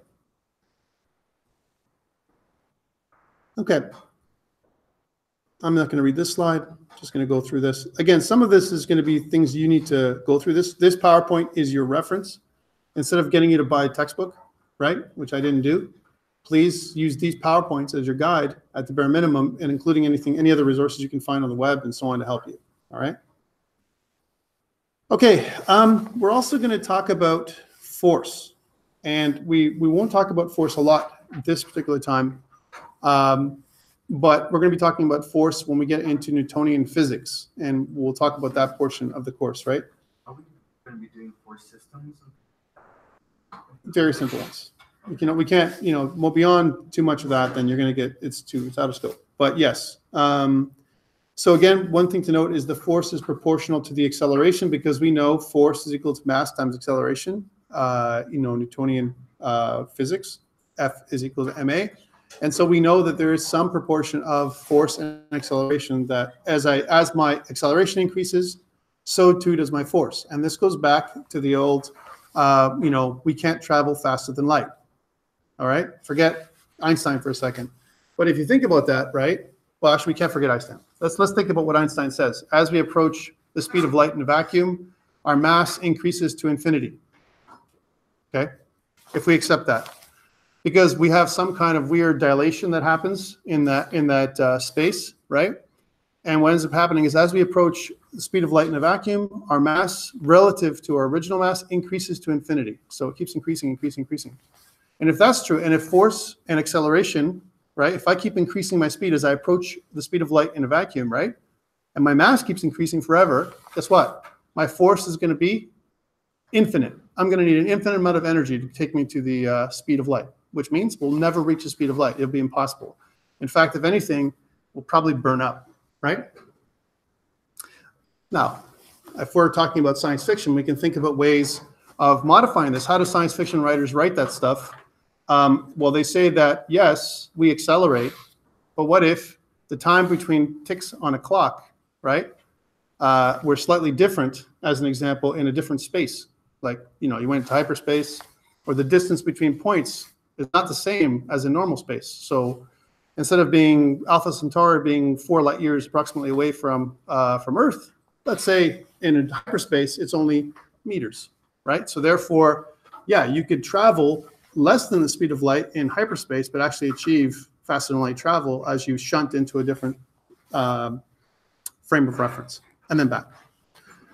Okay. I'm not going to read this slide. Just going to go through this. Again, some of this is going to be things you need to go through. This PowerPoint is your reference. Instead of getting you to buy a textbook, right, which I didn't do, please use these PowerPoints as your guide at the bare minimum, and including any other resources you can find on the web and so on to help you, all right? Okay, we're also going to talk about force. And we won't talk about force a lot this particular time, but we're going to be talking about force when we get into Newtonian physics, and we'll talk about that portion of the course, right? Are we going to be doing force systems? Very simple ones. We can't, well, beyond too much of that, then you're going to get, it's out of scope. But yes. So again, one thing to note is the force is proportional to the acceleration, because we know force is equal to mass times acceleration. Newtonian physics, F is equal to ma. And so we know that there is some proportion of force and acceleration that as my acceleration increases, so too does my force. And this goes back to the old, we can't travel faster than light. All right, forget Einstein for a second. But if you think about that, right? Well, actually, we can't forget Einstein. Let's think about what Einstein says. As we approach the speed of light in a vacuum, our mass increases to infinity. Okay, if we accept that, because we have some kind of weird dilation that happens in that space, right? And what ends up happening is as we approach the speed of light in a vacuum, our mass relative to our original mass increases to infinity. So it keeps increasing. And if that's true, and if force and acceleration, right, if I keep increasing my speed as I approach the speed of light in a vacuum, right, and my mass keeps increasing forever, guess what? My force is going to be infinite. I'm going to need an infinite amount of energy to take me to the speed of light, which means we'll never reach the speed of light. It'll be impossible. In fact, if anything, we'll probably burn up, right? Now, if we're talking about science fiction, we can think about ways of modifying this. How do science fiction writers write that stuff? Well, they say that, yes, we accelerate, but what if the time between ticks on a clock, right, were slightly different, as an example, in a different space? Like, you went into hyperspace, or the distance between points is not the same as in normal space. So instead of being Alpha Centauri being 4 light years approximately away from Earth, let's say in hyperspace, it's only meters, right? So therefore, yeah, you could travel less than the speed of light in hyperspace, but actually achieve faster than light travel as you shunt into a different frame of reference and then back.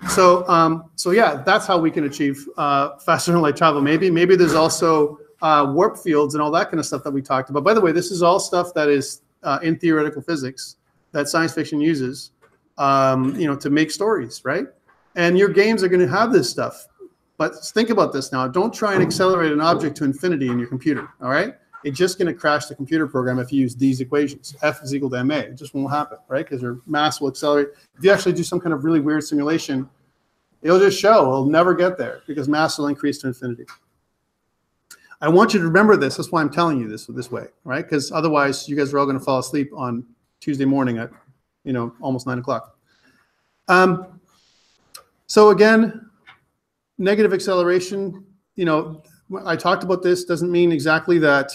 So yeah, that's how we can achieve faster than light travel. Maybe there's also warp fields and all that kind of stuff that we talked about. By the way, this is all stuff that is in theoretical physics that science fiction uses, to make stories, right? And your games are going to have this stuff. But think about this now. Don't try and accelerate an object to infinity in your computer, all right? It's just going to crash the computer program if you use these equations. F is equal to ma. It just won't happen, right? Because your mass will accelerate. If you actually do some kind of really weird simulation, it'll just show. It'll never get there because mass will increase to infinity. I want you to remember this. That's why I'm telling you this way, right? Because otherwise, you guys are all going to fall asleep on Tuesday morning at, almost 9 o'clock. So again, negative acceleration, I talked about this, doesn't mean exactly that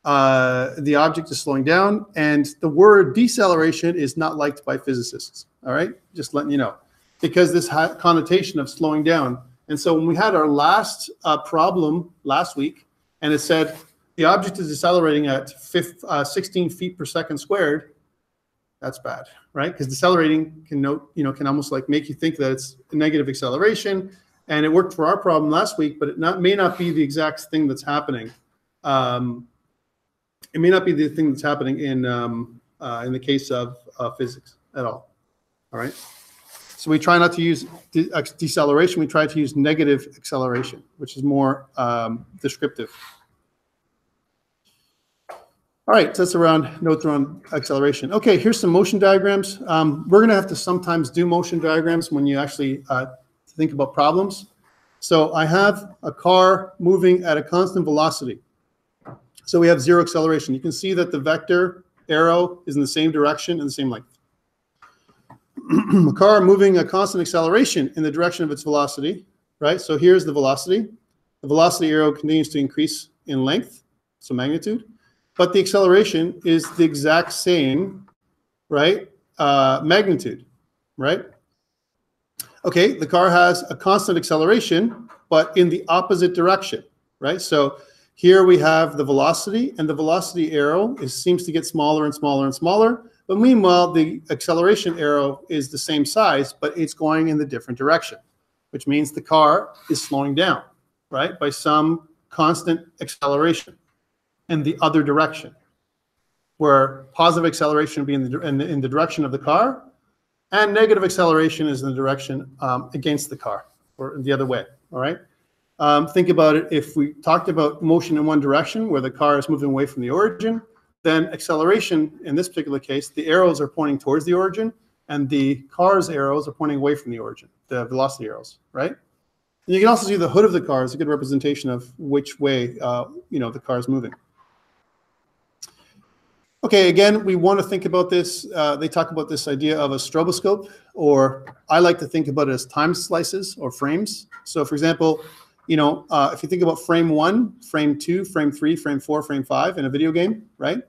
the object is slowing down, and the word deceleration is not liked by physicists, all right? Just letting you know, because this connotation of slowing down. And so when we had our last problem last week, and it said the object is decelerating at 16 feet per second squared, that's bad, right? Because decelerating can almost like make you think that it's a negative acceleration. And it worked for our problem last week, but it may not be the exact thing that's happening. It may not be the thing that's happening in the case of physics at all. All right. So we try not to use deceleration. We try to use negative acceleration, which is more descriptive. All right, so that's notes around acceleration. Okay, here's some motion diagrams. We're going to have to sometimes do motion diagrams when you actually think about problems. So I have a car moving at a constant velocity. So we have zero acceleration. You can see that the vector arrow is in the same direction and the same length. A car moving a constant acceleration in the direction of its velocity, right? So here's the velocity. The velocity arrow continues to increase in length, so magnitude, but the acceleration is the exact same, right? Magnitude, right? Okay, the car has a constant acceleration, but in the opposite direction, right? So here we have the velocity, and the velocity arrow seems to get smaller and smaller and smaller. But meanwhile, the acceleration arrow is the same size, but it's going in the different direction, which means the car is slowing down, right, by some constant acceleration in the other direction, where positive acceleration would be in the direction of the car, and negative acceleration is in the direction against the car, or the other way, all right? Think about it. If we talked about motion in one direction, where the car is moving away from the origin, then acceleration, in this particular case, the arrows are pointing towards the origin, and the car's arrows are pointing away from the origin, the velocity arrows, right? And you can also see the hood of the car is a good representation of which way the car is moving. Okay, again, we want to think about this. They talk about this idea of a stroboscope, or I like to think about it as time slices or frames. So, for example, if you think about frame 1, frame 2, frame 3, frame 4, frame 5 in a video game, right?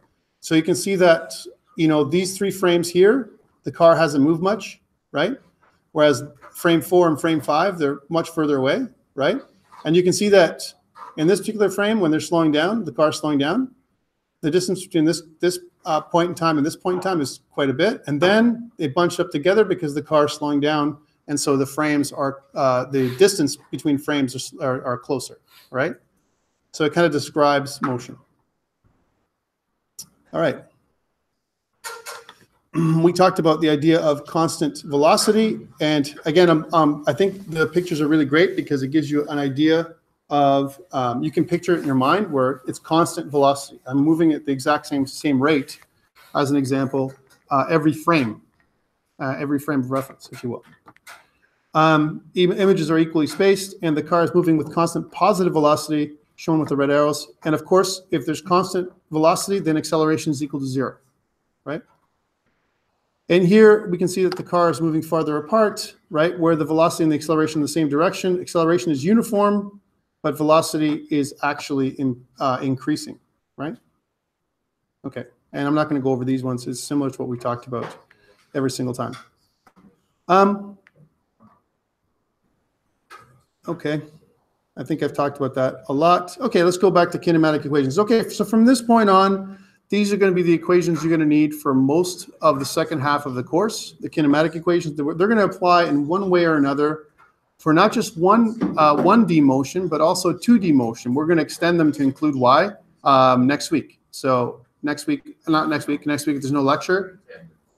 So you can see that, these 3 frames here, the car hasn't moved much, right? Whereas frame 4 and frame 5, they're much further away, right? And you can see that in this particular frame, when they're slowing down, the car's slowing down, the distance between this point in time and this point in time is quite a bit. And then they bunch up together because the car is slowing down. And so the frames are, the distance between frames are closer, right? So it kind of describes motion. All right. We talked about the idea of constant velocity. And again, I think the pictures are really great because it gives you an idea of, you can picture it in your mind where it's constant velocity. I'm moving at the exact same rate, as an example, every frame of reference, if you will. Images are equally spaced, and the car is moving with constant positive velocity, shown with the red arrows. And of course, if there's constant velocity, then acceleration is equal to 0, right? And here we can see that the car is moving farther apart, right? Where the velocity and the acceleration in the same direction. Acceleration is uniform, but velocity is actually increasing, right? Okay, and I'm not going to go over these ones. It's similar to what we talked about every single time. Okay, I think I've talked about that a lot. Okay, let's go back to kinematic equations. Okay, so from this point on, these are going to be the equations you're going to need for most of the second half of the course. The kinematic equations, they're going to apply in one way or another for not just 1D motion, but also 2D motion. We're going to extend them to include Y next week. So next week, next week there's no lecture,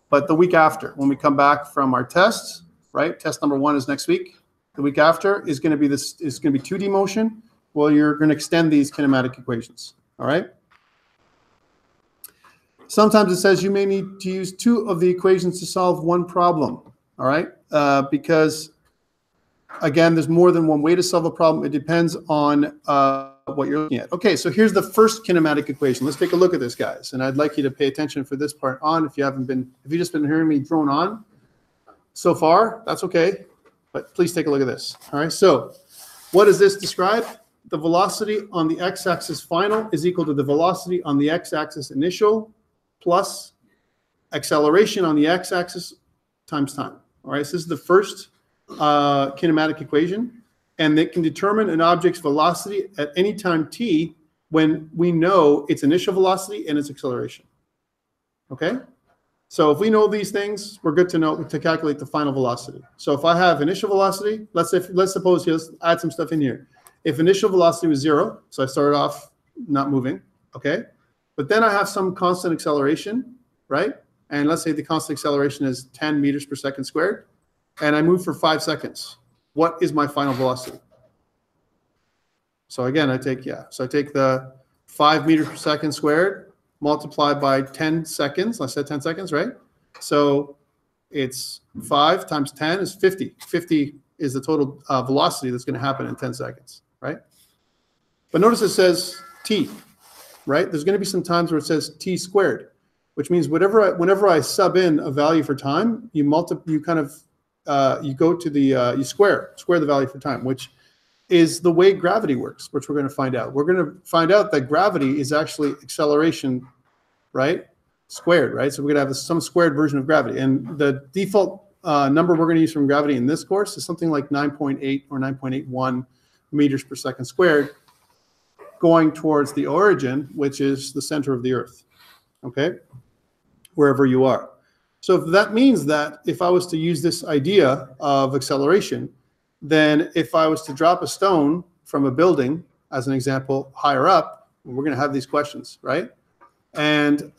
but the week after, when we come back from our tests, right? Test number 1 is next week. The week after is going to be 2D motion. Well, you're going to extend these kinematic equations. All right. Sometimes it says you may need to use 2 of the equations to solve one problem. All right, because again, there's more than one way to solve a problem. It depends on what you're looking at. Okay, so here's the first kinematic equation. Let's take a look at this, guys. And I'd like you to pay attention for this part on. If you've just been hearing me drone on so far, that's okay. But please take a look at this. All right, so what does this describe? The velocity on the x-axis final is equal to the velocity on the x-axis initial plus acceleration on the x-axis times time. All right, so this is the first kinematic equation, and it can determine an object's velocity at any time t when we know its initial velocity and its acceleration. Okay, so if we know these things, we're good to know to calculate the final velocity. So if I have initial velocity, let's suppose, let's add some stuff in here. If initial velocity was 0, so I started off not moving, okay, but then I have some constant acceleration, right? And let's say the constant acceleration is 10 meters per second squared, and I move for 5 seconds. What is my final velocity? So again, I take the 5 meters per second squared multiplied by 10 seconds. I said 10 seconds, right? So it's 5 times 10 is 50. 50 is the total velocity that's going to happen in 10 seconds, right? But notice it says t, right? There's going to be some times where it says t squared, which means whenever I sub in a value for time, you go to the you square the value for time, which is the way gravity works, which we're going to find out. We're going to find out that gravity is actually acceleration, right, squared, right? So we're going to have some squared version of gravity, and the default number we're going to use from gravity in this course is something like 9.8 or 9.81 meters per second squared, going towards the origin, which is the center of the Earth. Okay, wherever you are. So if that means that if I was to use this idea of acceleration, then if I was to drop a stone from a building, as an example, higher up, we're going to have these questions, right? And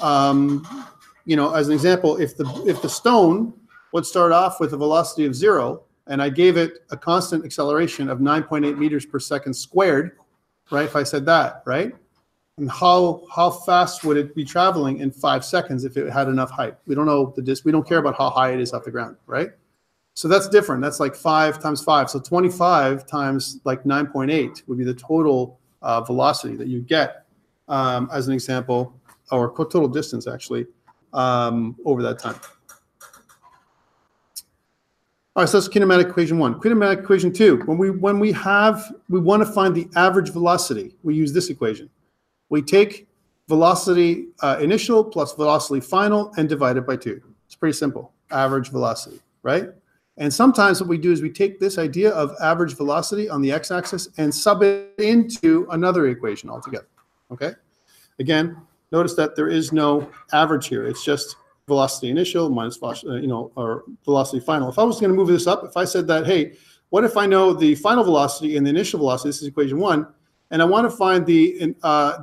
you know, as an example, if the stone would start off with a velocity of 0, and I gave it a constant acceleration of 9.8 meters per second squared, right? If I said that, right? And how fast would it be traveling in 5 seconds if it had enough height? We don't know the distance. We don't care about how high it is off the ground, right? So that's different. That's like 5 times 5. So 25 times like 9.8 would be the total velocity that you get, as an example, or total distance actually, over that time. All right, so that's kinematic equation 1. Kinematic equation 2. When we want to find the average velocity, we use this equation. We take velocity initial plus velocity final and divide it by 2. It's pretty simple. Average velocity, right? And sometimes what we do is we take this idea of average velocity on the x-axis and sub it into another equation altogether. Okay. Again, notice that there is no average here. It's just velocity initial minus or velocity final. If I was going to move this up, if I said that, hey, what if I know the final velocity and the initial velocity? This is equation 1. And I want to find the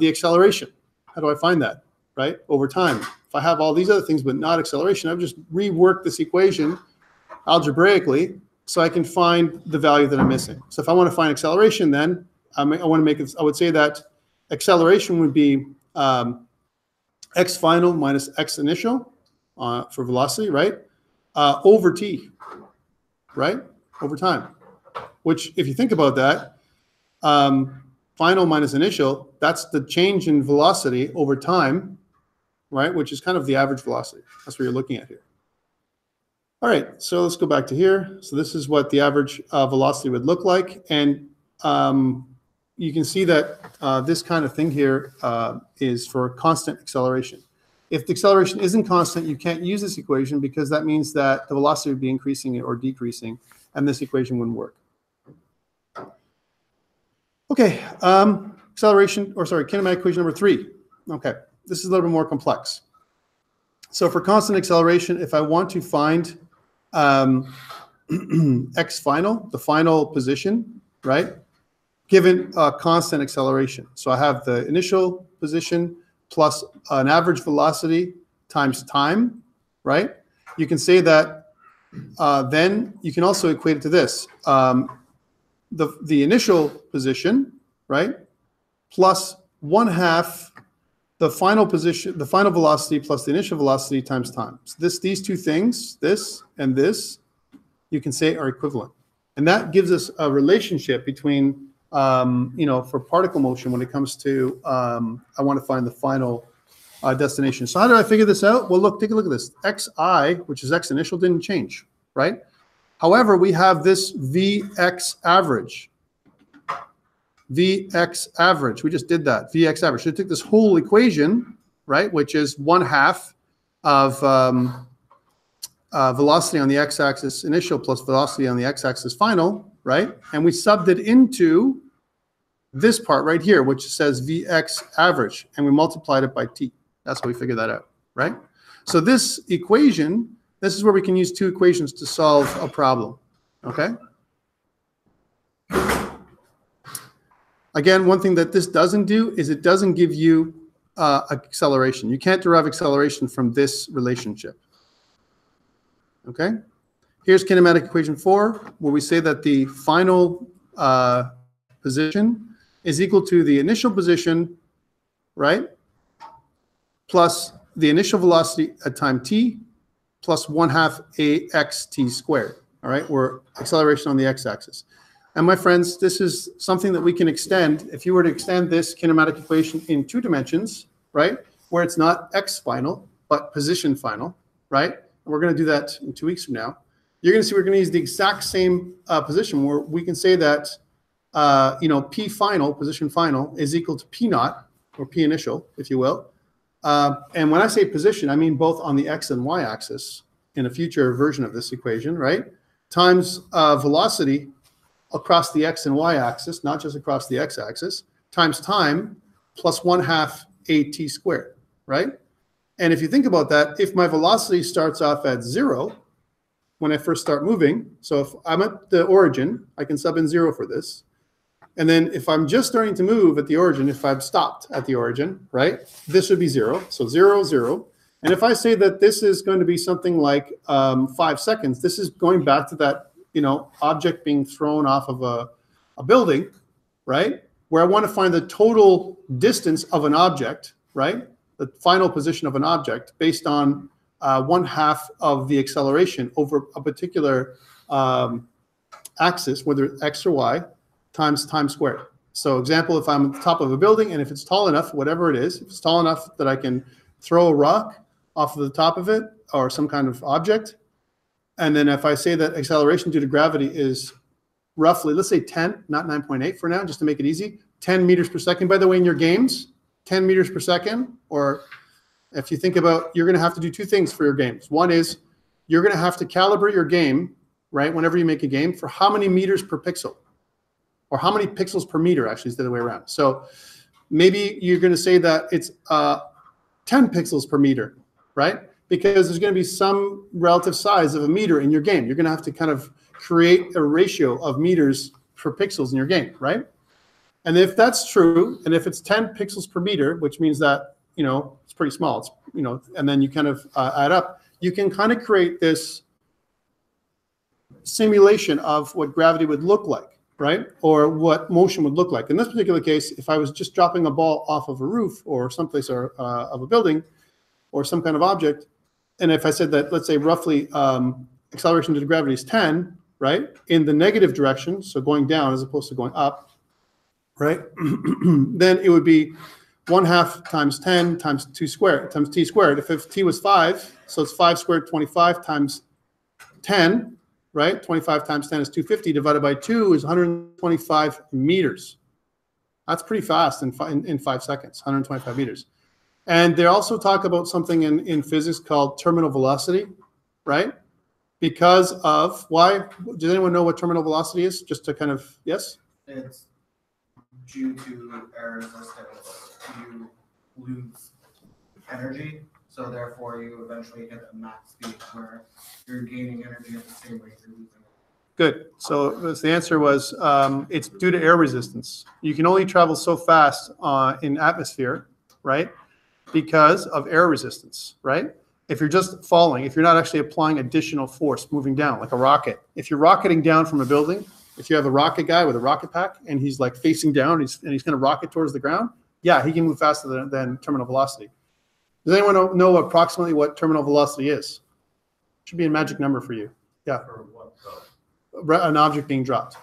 acceleration. How do I find that, right? Over time. If I have all these other things but not acceleration, I've just reworked this equation algebraically so I can find the value that I'm missing. So if I want to find acceleration, then I would say that acceleration would be x final minus x initial for velocity, right? Over t, right? Over time. Which, if you think about that, final minus initial, that's the change in velocity over time, right? Which is kind of the average velocity. That's what you're looking at here. All right, so let's go back to here. So this is what the average velocity would look like. And you can see that this kind of thing here is for constant acceleration. If the acceleration isn't constant, you can't use this equation because that means that the velocity would be increasing or decreasing, and this equation wouldn't work. Okay, kinematic equation number 3. Okay, this is a little bit more complex. So for constant acceleration, if I want to find x final, the final position, right, given constant acceleration. So I have the initial position plus an average velocity times time, right? You can say that then you can also equate it to this. the initial position, right, plus 1/2 the final position, the final velocity plus the initial velocity times time. So these two things, this and this, you can say are equivalent. And that gives us a relationship between, for particle motion when it comes to, I want to find the final destination. So how did I figure this out? Well, look, take a look at this. Xi, which is x initial, didn't change, right? However, we have this Vx average. Vx average, we just did that, Vx average. So we took this whole equation, right, which is 1/2 of velocity on the x-axis initial plus velocity on the x-axis final, right? And we subbed it into this part right here, which says Vx average, and we multiplied it by t. That's how we figured that out, right? So this equation, this is where we can use two equations to solve a problem, okay? Again, one thing that this doesn't do is it doesn't give you acceleration. You can't derive acceleration from this relationship. Okay? Here's kinematic equation 4, where we say that the final position is equal to the initial position, right, plus the initial velocity at time t, plus 1/2 axt squared, all right, or acceleration on the x-axis. And my friends, this is something that we can extend. If you were to extend this kinematic equation in 2 dimensions, right, where it's not x final, but position final, right? And we're going to do that in 2 weeks from now. You're going to see we're going to use the exact same position where we can say that, P final, position final, is equal to P naught, or P initial, if you will. And when I say position, I mean both on the x and y axis in a future version of this equation, right? Times velocity across the x and y axis, not just across the x axis, times time plus 1/2 at squared, right? And if you think about that, if my velocity starts off at 0 when I first start moving, so if I'm at the origin, I can sub in 0 for this. And then if I'm just starting to move at the origin, if I've stopped at the origin, right, this would be 0. So 0, 0. And if I say that this is going to be something like 5 seconds, this is going back to that, object being thrown off of a building, right, where I want to find the total distance of an object, right, the final position of an object based on 1/2 of the acceleration over a particular axis, whether it's x or y, times time squared. So example, if I'm at the top of a building and if it's tall enough, whatever it is, if it's tall enough that I can throw a rock off of the top of it or some kind of object, and then if I say that acceleration due to gravity is roughly, let's say 10, not 9.8 for now, just to make it easy, 10 meters per second. By the way, in your games, 10 meters per second, or if you think about, you're going to have to do 2 things for your games. One is you're going to have to calibrate your game, right, whenever you make a game, for how many meters per pixel, or how many pixels per meter, actually, is the other way around. So maybe you're going to say that it's 10 pixels per meter, right? Because there's going to be some relative size of a meter in your game. You're going to have to kind of create a ratio of meters per pixels in your game, right? And if that's true, and if it's 10 pixels per meter, which means that, it's pretty small, it's, and then you kind of add up, you can kind of create this simulation of what gravity would look like, right? Or what motion would look like. In this particular case, if I was just dropping a ball off of a roof or someplace of a building or some kind of object, and if I said that, let's say roughly acceleration due to gravity is 10, right, in the negative direction, so going down as opposed to going up, right, then it would be 1/2 times 10 times 2 squared times t squared. If t was 5, so it's 5 squared, 25 times 10, right? 25 times 10 is 250 divided by 2 is 125 meters. That's pretty fast in 5 seconds, 125 meters. And they also talk about something in physics called terminal velocity, right? Because of, why? Does anyone know what terminal velocity is? Just to kind of, yes? It's due to air resistance. You lose energy, so therefore you eventually hit a max speed where you're gaining energy at the same rate you're losing it. Good. So the answer was it's due to air resistance. You can only travel so fast in atmosphere, right? Because of air resistance, right? If you're just falling, if you're not actually applying additional force moving down, like a rocket. If you're rocketing down from a building, If you have a rocket guy with a rocket pack and he's like facing down and he's going to rocket towards the ground, yeah, he can move faster than terminal velocity. Does anyone know approximately what terminal velocity is? Should be a magic number for you. Yeah. For what though? An object being dropped.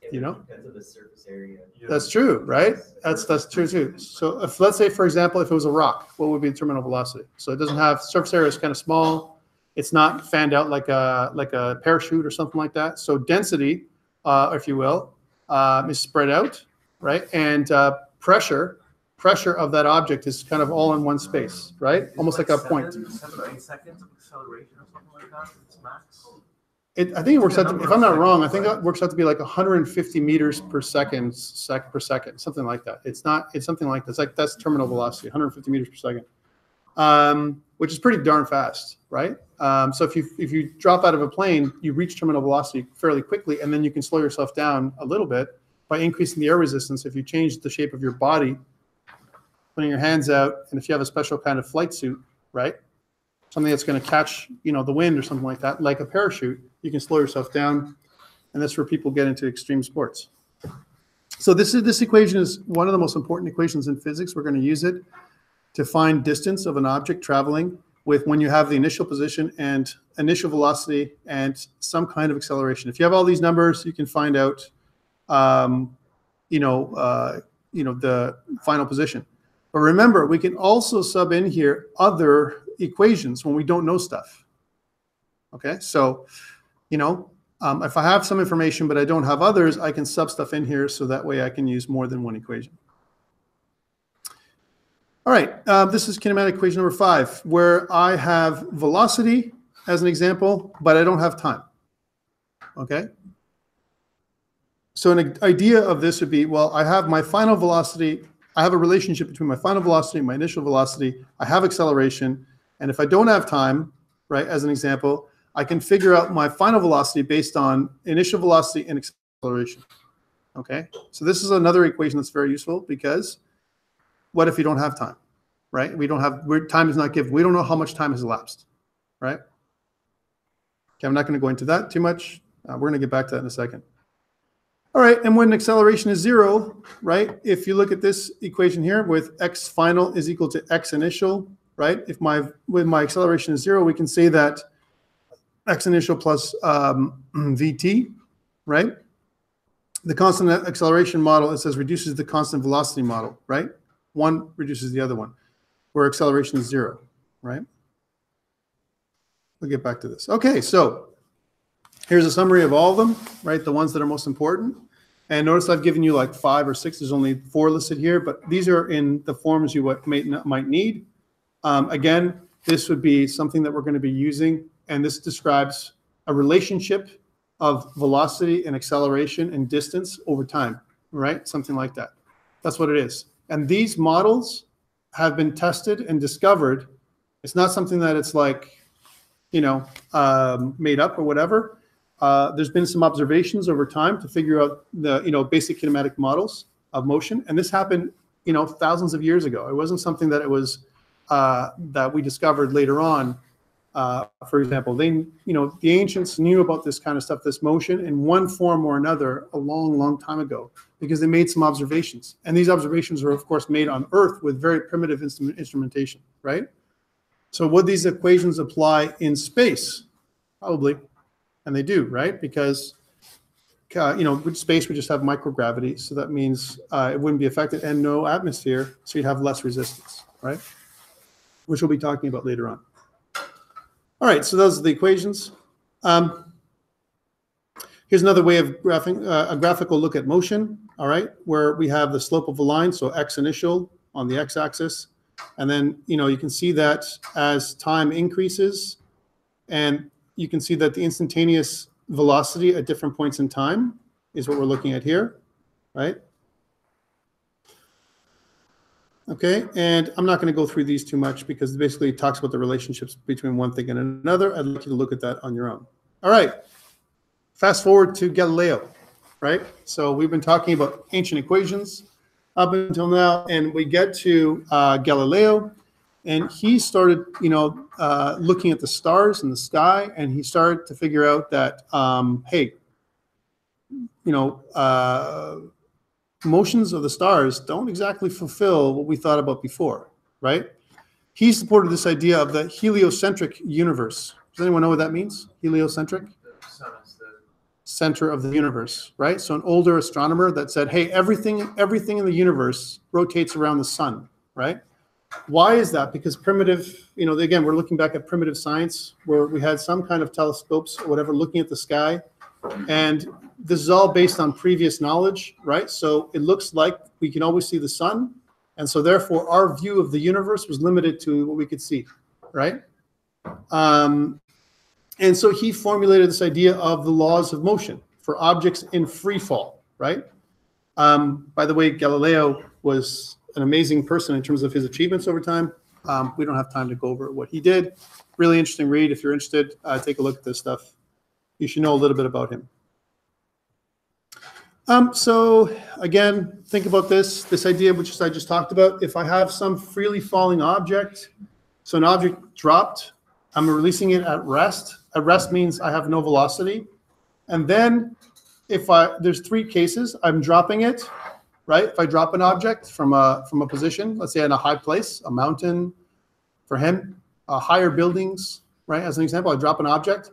It You know? depends on the surface area. That's true, right? That's true too. So if, let's say, for example, if it was a rock, what would be the terminal velocity? So it doesn't have, surface area is kind of small. It's not fanned out like a parachute or something like that. So density, if you will, is spread out, right? And pressure of that object is kind of all in one space, right? Almost like a point. 7 or 8 seconds of acceleration or something like that. It's max. I think it works out to, if I'm not wrong, I think it works out to be like 150 meters per second, something like that. It's something like this. Like that's terminal velocity, 150 meters per second, which is pretty darn fast, right? So if you drop out of a plane, you reach terminal velocity fairly quickly, and then you can slow yourself down a little bit by increasing the air resistance. If you change the shape of your body, putting your hands out, and if you have a special kind of flight suit, right? Something that's going to catch, the wind or something like that, like a parachute, you can slow yourself down, and that's where people get into extreme sports. So this equation is one of the most important equations in physics. We're going to use it to find distance of an object traveling with when you have the initial position and initial velocity and some kind of acceleration. If you have all these numbers, you can find out, the final position. But remember, we can also sub in here other equations when we don't know stuff. Okay, so, if I have some information but I don't have others, I can sub stuff in here so that way I can use more than one equation. All right, this is kinematic equation number 5, where I have velocity as an example, but I don't have time. Okay? So an idea of this would be, well, I have my final velocity. I have a relationship between my final velocity and my initial velocity. I have acceleration. And if I don't have time, right, as an example, I can figure out my final velocity based on initial velocity and acceleration. Okay? So this is another equation that's very useful because what if you don't have time, right? Time is not given. We don't know how much time has elapsed, right? Okay, I'm not going to go into that too much. We're going to get back to that in a second. All right, and when acceleration is 0, right? If you look at this equation here with x final is equal to x initial, right? When my acceleration is 0, we can say that x initial plus vt, right? The constant acceleration model, it says reduces the constant velocity model, right? One reduces the other one, where acceleration is 0, right? We'll get back to this. Okay, so here's a summary of all of them, right? The ones that are most important. And notice I've given you like 5 or 6. There's only 4 listed here, but these are in the forms you might need. Again, this would be something that we're going to be using, and this describes a relationship of velocity and acceleration and distance over time, right? Something like that. That's what it is. And these models have been tested and discovered. It's not something that it's like, made up or whatever. There's been some observations over time to figure out the, basic kinematic models of motion. And this happened, thousands of years ago. It wasn't something that it was, that we discovered later on. For example, the ancients knew about this kind of stuff, this motion in one form or another a long, long time ago, because they made some observations. And these observations were, of course, made on Earth with very primitive instrumentation, right? So would these equations apply in space? Probably. And they do, right? Because, with space, we just have microgravity. So that means it wouldn't be affected, and no atmosphere. So you'd have less resistance, right? Which we'll be talking about later on. All right, so those are the equations. Here's another way of graphing a graphical look at motion, all right, where we have the slope of a line, so x initial on the x-axis. And then, you can see that as time increases, and you can see that the instantaneous velocity at different points in time is what we're looking at here, right? Okay, and I'm not going to go through these too much because basically it talks about the relationships between one thing and another. I'd like you to look at that on your own. All right, fast forward to Galileo, right? So we've been talking about ancient equations up until now, and we get to Galileo, and he started, looking at the stars in the sky, and he started to figure out that, hey, motions of the stars don't exactly fulfill what we thought about before, right? He supported this idea of the heliocentric universe. Does anyone know what that means? Heliocentric? The sun is the Center of the universe, right? So an older astronomer that said, hey, everything in the universe rotates around the sun, right? Why is that? Because primitive, again, we're looking back at primitive science where we had some kind of telescopes or whatever looking at the sky. And this is all based on previous knowledge, right? So it looks like we can always see the sun. And so therefore our view of the universe was limited to what we could see, right? And so he formulated this idea of the laws of motion for objects in free fall, right? By the way, Galileo was an amazing person in terms of his achievements over time. We don't have time to go over what he did. Really interesting read. If you're interested, take a look at this stuff. You should know a little bit about him. So again, think about this idea which I just talked about. If I have some freely falling object, so an object dropped, I'm releasing it at rest. At rest means I have no velocity. And then there's three cases. I'm dropping it, right? If I drop an object from a position, let's say in a high place, a mountain for him, higher buildings, right? As an example, I drop an object.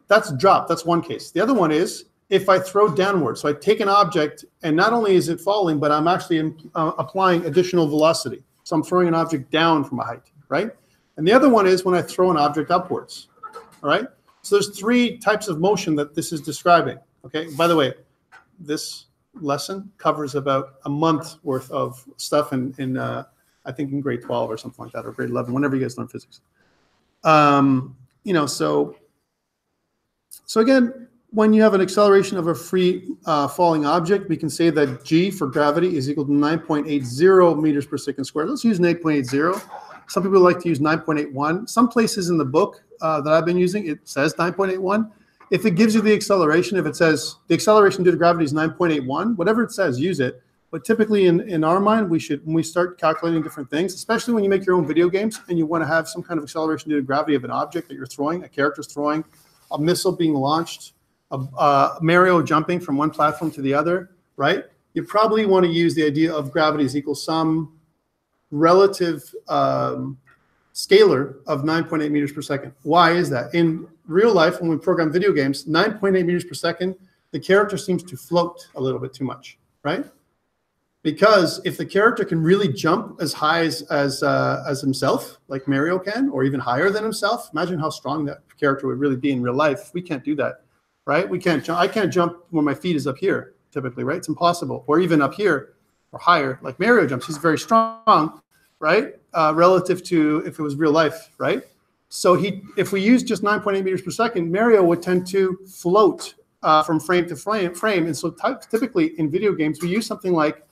That's drop. That's one case. The other one is if I throw downward. So I take an object and not only is it falling, but I'm actually applying additional velocity. So I'm throwing an object down from a height, right? And the other one is when I throw an object upwards, all right? So there's three types of motion that this is describing, okay? By the way, this lesson covers about a month worth of stuff in I think in grade 12 or something like that, or grade 11, whenever you guys learn physics. So again, when you have an acceleration of a free falling object, we can say that G for gravity is equal to 9.80 meters per second squared. Let's use 8.80. Some people like to use 9.81. Some places in the book that I've been using, it says 9.81. If it gives you the acceleration, if it says the acceleration due to gravity is 9.81, whatever it says, use it. But typically in our mind, when we start calculating different things, especially when you make your own video games and you want to have some kind of acceleration due to gravity of an object that you're throwing, a character's throwing, a missile being launched, Mario jumping from one platform to the other, right? You probably want to use the idea of gravity is equal some relative scalar of 9.8 meters per second. Why is that? In real life, when we program video games, 9.8 meters per second, the character seems to float a little bit too much, right? Because if the character can really jump as high as himself, like Mario can, or even higher than himself, imagine how strong that character would really be in real life. We can't do that, right? We can't jump. I can't jump when my feet is up here, typically, right? It's impossible. Or even up here or higher, like Mario jumps. He's very strong, right? Relative to if it was real life, right? So if we use just 9.8 meters per second, Mario would tend to float from frame to frame. And so typically in video games, we use something like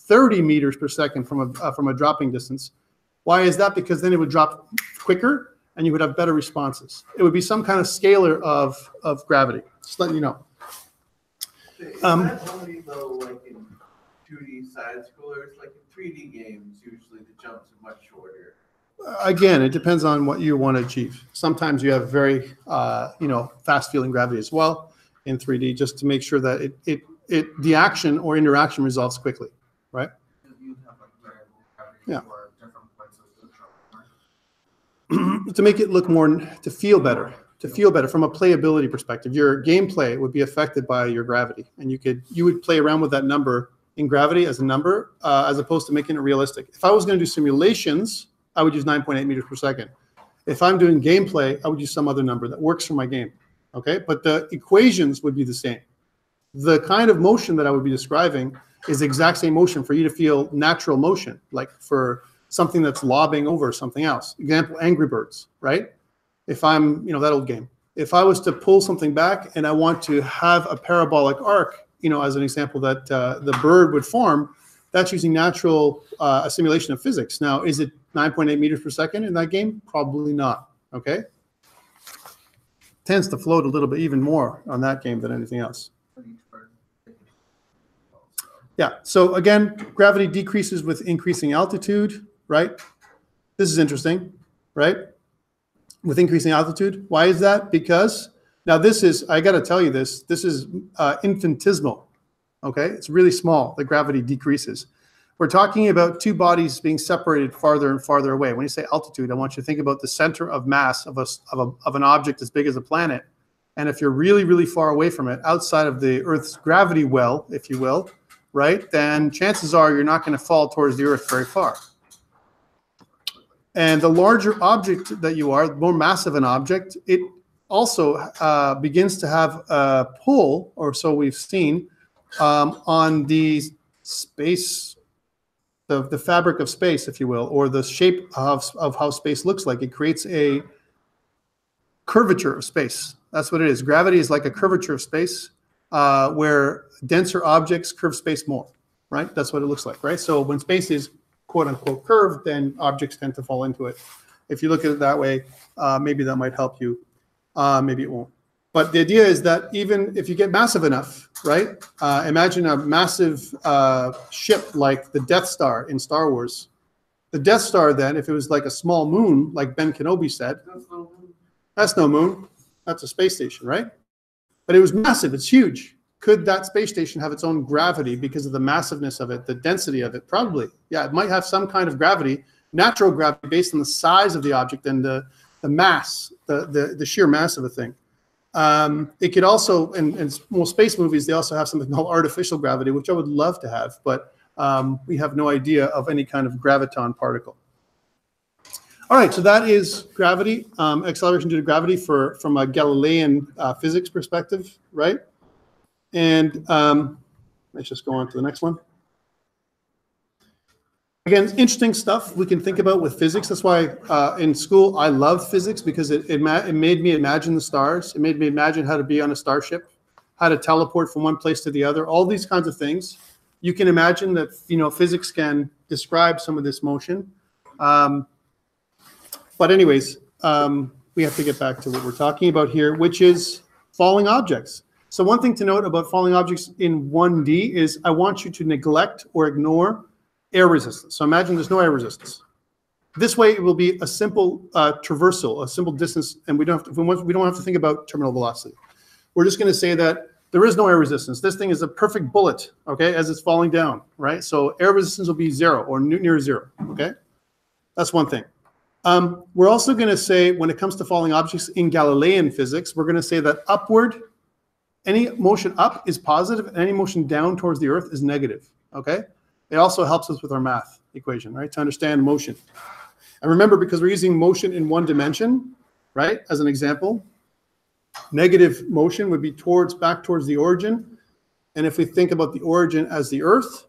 30 meters per second from a dropping distance. Why is that? Because then it would drop quicker and you would have better responses. It would be some kind of scalar of gravity. Just letting you know. Is that only though, like in 2D side scrollers, like in 3D games, usually the jumps are much shorter? Again, it depends on what you want to achieve. Sometimes you have very, fast feeling gravity as well in 3D, just to make sure that the action or interaction resolves quickly, right? You have like variable gravity Yeah. for different places to travel. To make it look more, to feel better from a playability perspective. Your gameplay would be affected by your gravity, and you would play around with that number in gravity as a number, as opposed to making it realistic. If I was going to do simulations, I would use 9.8 meters per second. If I'm doing gameplay, I would use some other number that works for my game. Okay, but the equations would be the same. The kind of motion that I would be describing is the exact same motion for you to feel natural motion, like for something that's lobbing over something else. Example, Angry Birds, right? If I'm, that old game. If I was to pull something back and I want to have a parabolic arc, as an example that the bird would form, that's using natural a simulation of physics. Now, is it 9.8 meters per second in that game? Probably not, okay? Tends to float a little bit even more on that game than anything else. Yeah, so again, gravity decreases with increasing altitude, right? This is interesting, right? With increasing altitude. Why is that? Because Now this is, I got to tell you this is infinitesimal, okay? It's really small, the gravity decreases. We're talking about two bodies being separated farther and farther away. When you say altitude, I want you to think about the center of mass of an object as big as a planet. And if you're really, really far away from it, outside of the Earth's gravity well, if you will, right, then chances are you're not going to fall towards the Earth very far. And the larger object that you are, the more massive an object, it also begins to have a pull, or so we've seen, on the space, the fabric of space, if you will, or the shape of how space looks like. It creates a curvature of space. That's what it is. Gravity is like a curvature of space where denser objects curve space more, right? That's what it looks like, right? So when space is quote unquote curved, then objects tend to fall into it. If you look at it that way, maybe that might help you. Maybe it won't. But the idea is that even if you get massive enough, right? Imagine a massive ship like the Death Star in Star Wars. The Death Star then, if it was like a small moon, like Ben Kenobi said, that's no moon. That's a space station, right? But it was massive. It's huge. Could that space station have its own gravity because of the massiveness of it, the density of it? Probably. Yeah, it might have some kind of gravity, natural gravity based on the size of the object and the mass, the sheer mass of a thing. It could also, in most space movies, they also have something called artificial gravity, which I would love to have, but we have no idea of any kind of graviton particle. All right, so that is gravity, acceleration due to gravity from a Galilean physics perspective, right? And let's just go on to the next one. Again, interesting stuff we can think about with physics. That's why in school I loved physics, because it made me imagine the stars. It made me imagine how to be on a starship, how to teleport from one place to the other, all these kinds of things. You can imagine that, you know, physics can describe some of this motion. But anyways, we have to get back to what we're talking about here, which is falling objects. So one thing to note about falling objects in 1D is I want you to neglect or ignore air resistance. So imagine there's no air resistance. This way it will be a simple traversal, a simple distance, and we don't have to think about terminal velocity. We're just going to say that there is no air resistance. This thing is a perfect bullet, okay, as it's falling down, right? So air resistance will be 0 or near 0, okay? That's one thing. We're also going to say, when it comes to falling objects in Galilean physics, we're going to say that upward, any motion up is positive, and any motion down towards the Earth is negative, okay? It also helps us with our math equation, right, to understand motion. And remember, because we're using motion in one dimension, right, as an example, negative motion would be back towards the origin. And if we think about the origin as the Earth,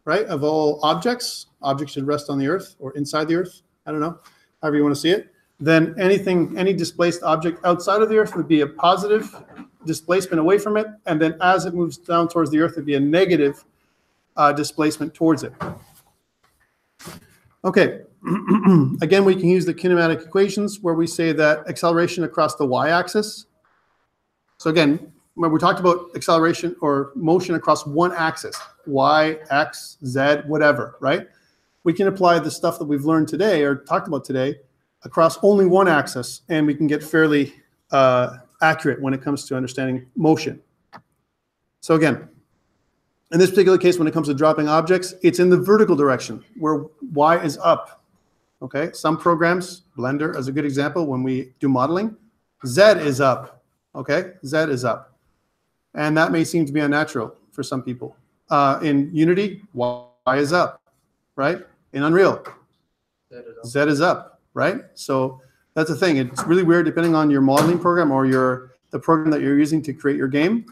right, of all objects should rest on the Earth or inside the Earth, I don't know, however you want to see it, then any displaced object outside of the Earth would be a positive displacement away from it, and then as it moves down towards the Earth, it'd be a negative displacement towards it. Okay, again, we can use the kinematic equations where we say that acceleration across the y-axis. So again, when we talked about acceleration or motion across one axis, y, x, z, whatever, right? We can apply the stuff that we've learned today or talked about today across only one axis, and we can get fairly accurate when it comes to understanding motion. So again, in this particular case, when it comes to dropping objects, it's in the vertical direction where y is up, okay? Some programs, Blender as a good example, when we do modeling, z is up, okay? Z is up. And that may seem to be unnatural for some people. In Unity, y is up, right? In Unreal, Z is up, right? So that's the thing. It's really weird depending on your modeling program or the program that you're using to create your game.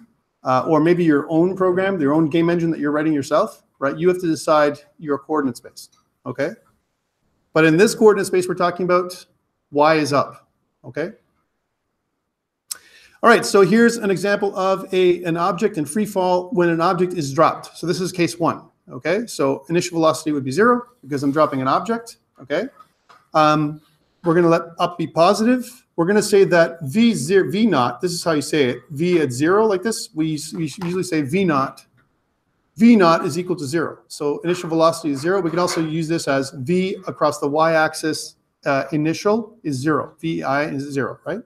Or maybe your own program, your own game engine that you're writing yourself, right? You have to decide your coordinate space, okay? But in this coordinate space we're talking about, y is up, okay? All right, so here's an example of an object in free fall when an object is dropped. So this is case 1, okay? So initial velocity would be 0 because I'm dropping an object, okay? We're going to let up be positive. We're going to say that V naught, this is how you say it, V at 0 like this, we usually say V naught. V naught is equal to 0. So initial velocity is 0. We can also use this as V across the y-axis initial is 0. VI is 0, right?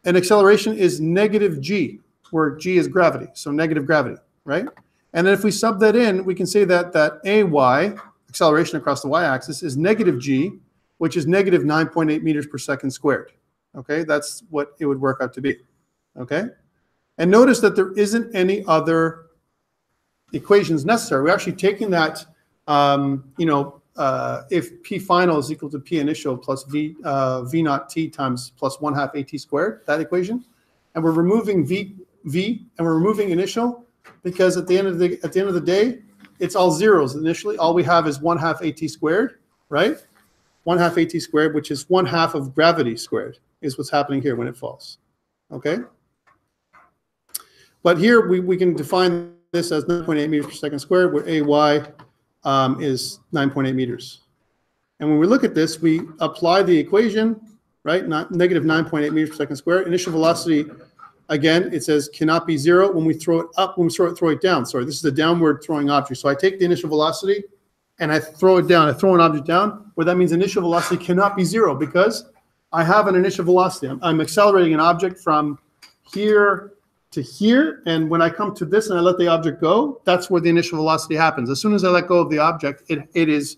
and acceleration is negative g, where g is gravity, so negative gravity, right? And then if we sub that in, we can say that ay, acceleration across the y-axis, is negative g, which is negative 9.8 meters per second squared. Okay, that's what it would work out to be. Okay, and notice that there isn't any other equations necessary. We're actually taking that, if P final is equal to P initial plus V naught T times plus 1/2 AT squared, that equation, and we're removing V and we're removing initial because at the end of the day, it's all zeros initially. All we have is 1/2 AT squared, right? 1/2 AT squared, which is 1/2 of gravity squared, is what's happening here when it falls. Okay. But here we can define this as 9.8 meters per second squared, where AY is 9.8 meters. And when we look at this, we apply the equation, right? Negative 9.8 meters per second squared. Initial velocity, again, it says cannot be zero when we throw it up, when we throw it down. Sorry, this is a downward throwing object. So I take the initial velocity and I throw it down. I throw an object down, where that means initial velocity cannot be zero because I have an initial velocity. I'm accelerating an object from here to here, and when I come to this and I let the object go, that's where the initial velocity happens. As soon as I let go of the object, it is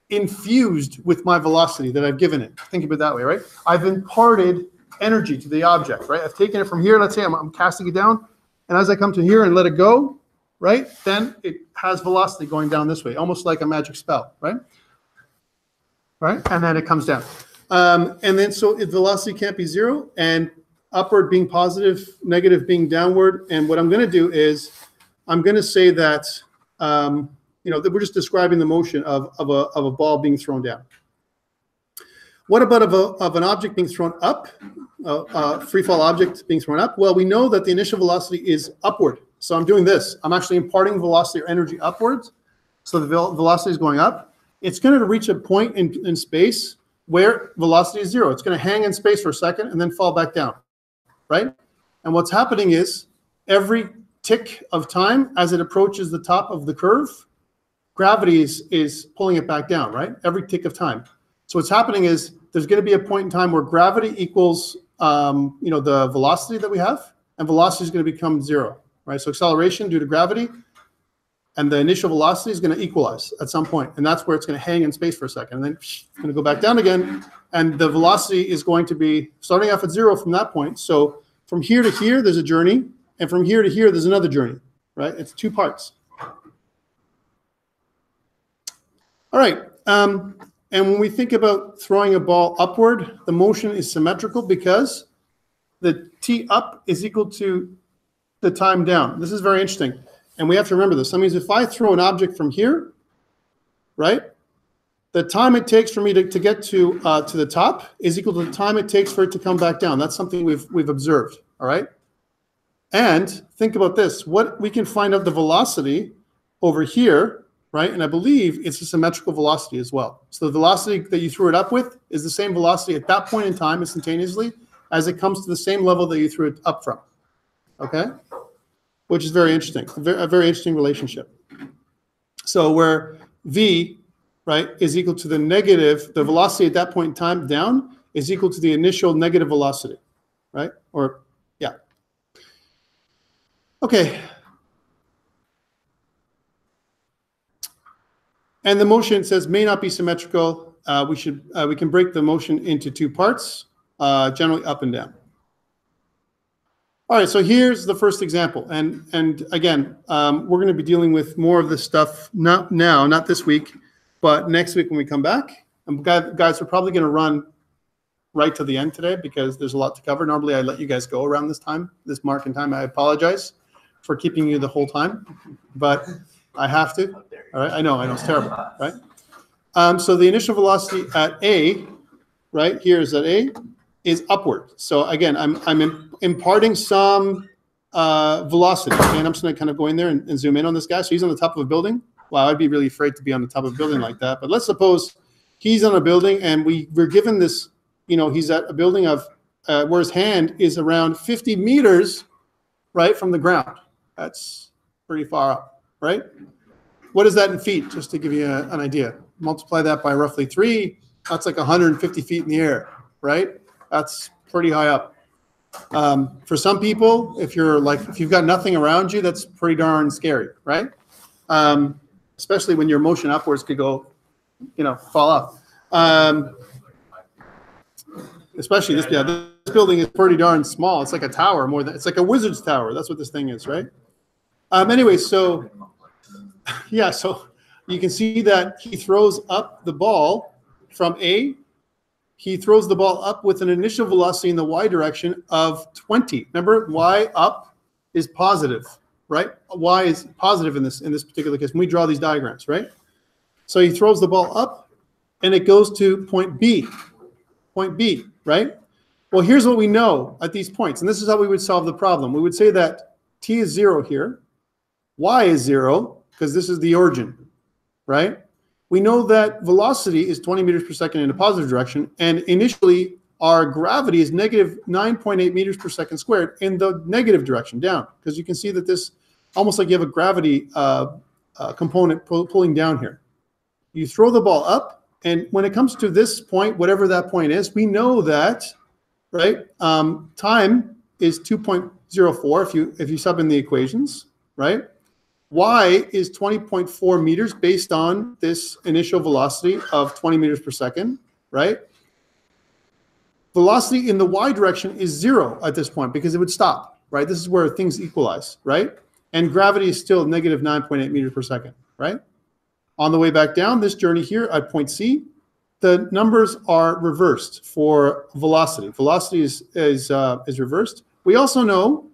infused with my velocity that I've given it. Think of it that way, right? I've imparted energy to the object, right? I've taken it from here, let's say I'm casting it down, and as I come to here and let it go, right, then it has velocity going down this way, almost like a magic spell, right? Right, and then it comes down. And then so if velocity can't be zero, and upward being positive, negative being downward. And what I'm going to do is I'm going to say that, that we're just describing the motion of a ball being thrown down. What about of an object being thrown up, a free fall object being thrown up? Well, we know that the initial velocity is upward. So I'm doing this. I'm actually imparting velocity or energy upwards. So the velocity is going up. It's going to reach a point in space where velocity is zero. It's going to hang in space for a second and then fall back down. Right? And what's happening is every tick of time as it approaches the top of the curve, gravity is pulling it back down, right? Every tick of time. So what's happening is there's going to be a point in time where gravity equals, the velocity that we have, and velocity is going to become zero, right? So acceleration due to gravity and the initial velocity is going to equalize at some point, and that's where it's going to hang in space for a second, and then it's going to go back down again, and the velocity is going to be starting off at zero from that point. So from here to here, there's a journey, and from here to here, there's another journey, right? It's two parts. All right, and when we think about throwing a ball upward, the motion is symmetrical because the t up is equal to the time down. This is very interesting. And we have to remember this. That means if I throw an object from here, right, the time it takes for me to get to the top is equal to the time it takes for it to come back down. That's something we've observed, all right? And think about this. What we can find out the velocity over here, right? And I believe it's a symmetrical velocity as well. So the velocity that you threw it up with is the same velocity at that point in time instantaneously as it comes to the same level that you threw it up from, okay? Which is very interesting, a very interesting relationship. So where V, right, is equal to the velocity at that point in time down is equal to the initial negative velocity, right? Or, yeah. Okay. And the motion, it says, may not be symmetrical. We can break the motion into two parts, generally up and down. All right, so here's the first example, and again, we're going to be dealing with more of this stuff not this week, but next week when we come back. And guys, we're probably going to run right to the end today because there's a lot to cover. Normally, I let you guys go around this mark in time. I apologize for keeping you the whole time, but I have to. All right, I know it's terrible, right? So the initial velocity at A, right here is at A, is upward. So again, I'm imparting some velocity. Okay? And I'm just going to kind of go in there and zoom in on this guy. So he's on the top of a building. Wow, I'd be really afraid to be on the top of a building like that. But let's suppose he's on a building and we're given this, he's at a building of where his hand is around 50 meters, right, from the ground. That's pretty far up, right? What is that in feet, just to give you an idea? Multiply that by roughly 3. That's like 150 feet in the air, right? That's pretty high up. For some people, if you've got nothing around you, that's pretty darn scary, right? Especially when your motion upwards could go, fall off. Especially this building is pretty darn small. It's like a tower it's like a wizard's tower. That's what this thing is, right? Anyway, so yeah, so you can see that he throws up the ball from A. He throws the ball up with an initial velocity in the y direction of 20. Remember, y up is positive, right? Y is positive in this particular case when we draw these diagrams, right? So he throws the ball up, and it goes to point B, right? Well, here's what we know at these points, and this is how we would solve the problem. We would say that t is 0 here, y is 0, because this is the origin, right? We know that velocity is 20 meters per second in a positive direction, and initially our gravity is negative 9.8 meters per second squared in the negative direction, down, because you can see that this, almost like you have a gravity component pulling down here. You throw the ball up, and when it comes to this point, whatever that point is, we know that, right, time is 2.04 if you sub in the equations, right? Y is 20.4 meters based on this initial velocity of 20 meters per second, right? Velocity in the y direction is 0 at this point because it would stop, right? This is where things equalize, right? And gravity is still negative 9.8 meters per second, right? On the way back down, this journey here at point C, the numbers are reversed for velocity. Velocity is reversed. We also know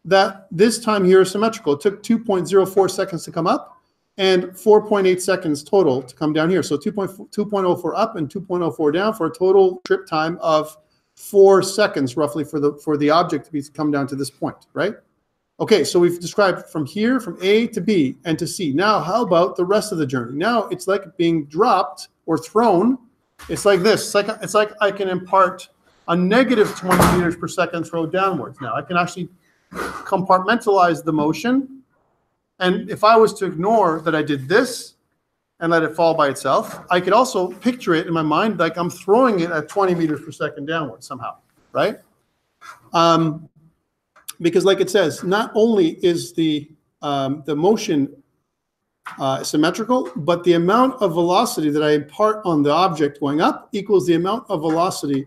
that this time here is symmetrical. It took 2.04 seconds to come up and 4.8 seconds total to come down here. So 2.04 up and 2.04 down for a total trip time of 4 seconds roughly for the object to come down to this point, right? Okay, so we've described from here, from A to B and to C. Now, how about the rest of the journey? Now it's like being dropped or thrown. It's like this. It's like I can impart a negative 20 meters per second throw downwards. Now I can actually compartmentalize the motion, and if I was to ignore that I did this and let it fall by itself, I could also picture it in my mind like I'm throwing it at 20 meters per second downwards somehow, right? Because like it says, not only is the motion symmetrical, but the amount of velocity that I impart on the object going up equals the amount of velocity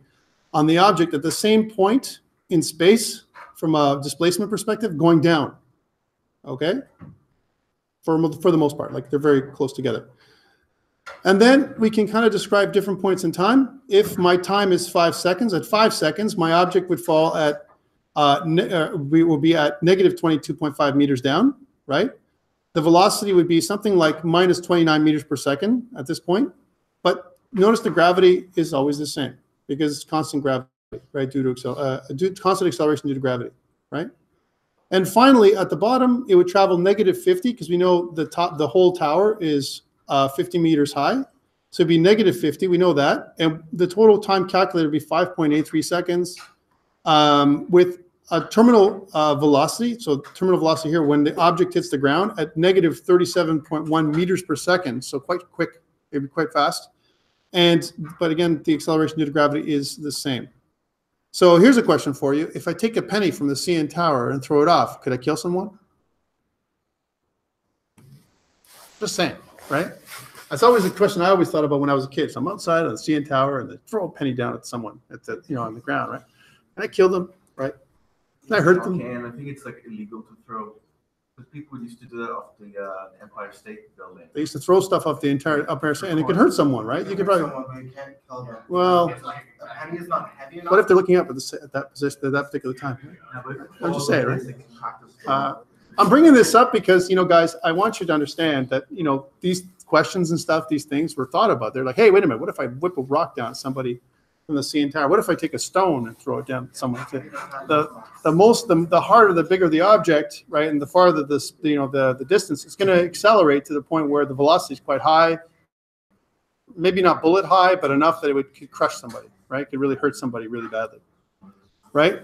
on the object at the same point in space from a displacement perspective going down, okay? For the most part, like they're very close together. And then we can kind of describe different points in time. If my time is 5 seconds, at 5 seconds, my object would fall at, we will be at negative 22.5 meters down, right? The velocity would be something like minus 29 meters per second at this point. But notice the gravity is always the same because it's constant gravity, right? Due to constant acceleration due to gravity, right? And finally, at the bottom, it would travel negative 50 because we know the whole tower is 50 meters high. So it'd be negative 50, we know that. And the total time calculated would be 5.83 seconds with a terminal velocity. So terminal velocity here, when the object hits the ground at negative 37.1 meters per second. So quite quick, it'd be quite fast. But again, the acceleration due to gravity is the same. So here's a question for you. If I take a penny from the CN Tower and throw it off, could I kill someone? Just saying, right? That's always a question I always thought about when I was a kid. So I'm outside on the CN Tower and they throw a penny down at someone on the ground, right? And I kill them, right? And I hurt them. And I think it's like illegal to throw. Because people used to do that off the Empire State Building. They used to throw stuff off the entire Empire State, and it could hurt someone, right? You could probably. Someone, you can't kill them. Well, A penny is not heavy enough. what if they're looking up at that position at that particular time? Yeah, but I'm just saying, right? I'm bringing this up because, guys, I want you to understand that, these questions and stuff, these things were thought about. They're like, hey, wait a minute, what if I whip a rock down at somebody from the CN Tower? What if I take a stone and throw it down at someone? The harder, the bigger the object, right, and the farther the distance, it's going to accelerate to the point where the velocity is quite high. Maybe not bullet high, but enough that it could crush somebody, right? Could really hurt somebody really badly, right?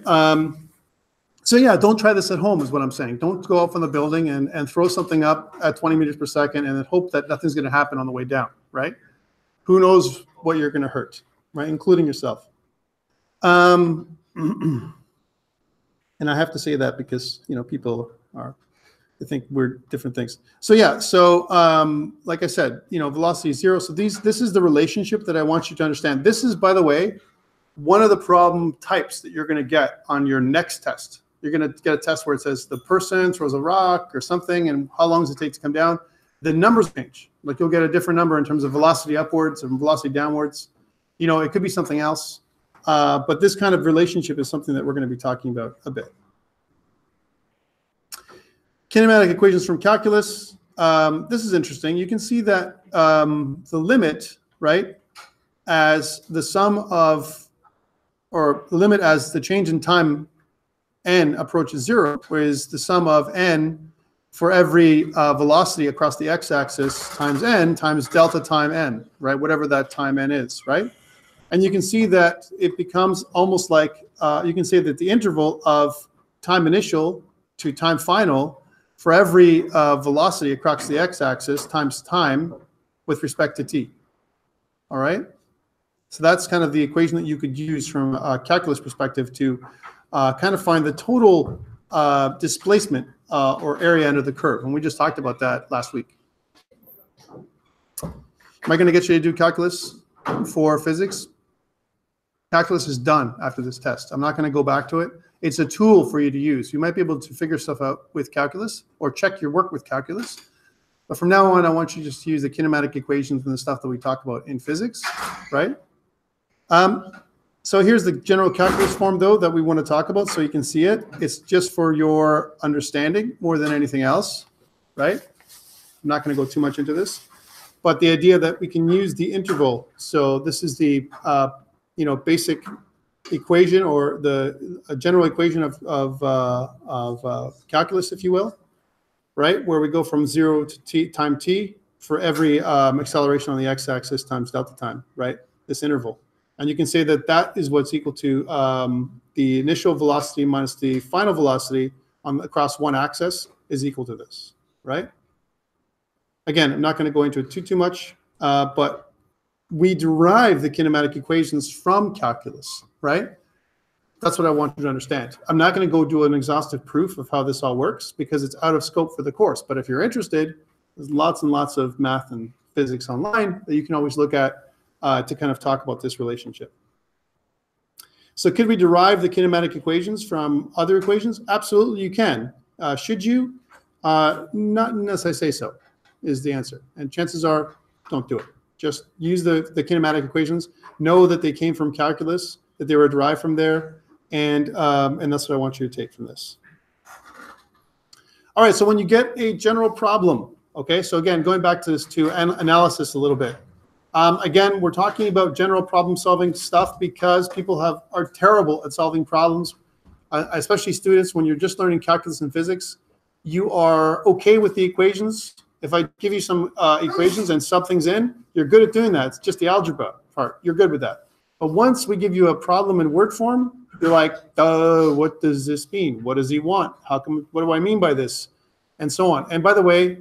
So yeah, don't try this at home is what I'm saying. Don't go up from the building and throw something up at 20 meters per second and then hope that nothing's going to happen on the way down, right? Who knows what you're going to hurt, right? Including yourself. And I have to say that because, you know, people are, they think we're different things. So yeah, so like I said, you know, velocity is 0. So this is the relationship that I want you to understand. This is, by the way, one of the problem types that you're going to get on your next test. You're going to get a test where it says the person throws a rock or something, and how long does it take to come down? The numbers change. Like you'll get a different number in terms of velocity upwards and velocity downwards. You know, it could be something else. But this kind of relationship is something that we're going to be talking about a bit. Kinematic equations from calculus. This is interesting. You can see that the limit, right, as the sum of, or the limit as the change in time n approaches 0, whereas the sum of n for every velocity across the x-axis times n times delta time n, right, whatever that time n is, right? And you can see that it becomes almost like, you can say that the interval of time initial to time final for every velocity across the x-axis times time with respect to t, all right? So that's kind of the equation that you could use from a calculus perspective to kind of find the total displacement or area under the curve. And we just talked about that last week. Am I going to get you to do calculus for physics? Calculus is done after this test. I'm not going to go back to it. It's a tool for you to use. You might be able to figure stuff out with calculus or check your work with calculus. But from now on, I want you just to use the kinematic equations and the stuff that we talk about in physics, right? So here's the general calculus form, though, that we want to talk about so you can see it. It's just for your understanding more than anything else, right? I'm not going to go too much into this. But the idea that we can use the interval. So this is the you know, basic equation or the general equation of calculus, if you will, right? Where we go from 0 to t, time t for every acceleration on the x-axis times delta time, right? This interval. And you can say that that is what's equal to the initial velocity minus the final velocity across one axis is equal to this, right? Again, I'm not going to go into it too much, but we derive the kinematic equations from calculus, right? That's what I want you to understand. I'm not going to go do an exhaustive proof of how this all works because it's out of scope for the course. But if you're interested, there's lots and lots of math and physics online that you can always look at to kind of talk about this relationship. So could we derive the kinematic equations from other equations? Absolutely, you can. Should you? Not unless I say so, is the answer. And chances are, don't do it. Just use the kinematic equations. Know that they came from calculus, that they were derived from there, and that's what I want you to take from this. All right, so when you get a general problem, okay, so again, going back to this analysis a little bit. Again, we're talking about general problem-solving stuff because people are terrible at solving problems, especially students. When you're just learning calculus and physics, you are okay with the equations. If I give you some equations and sub things in, you're good at doing that. It's just the algebra part. You're good with that. But once we give you a problem in word form, you're like, what does this mean? What does he want? How come? What do I mean by this? And so on. And by the way,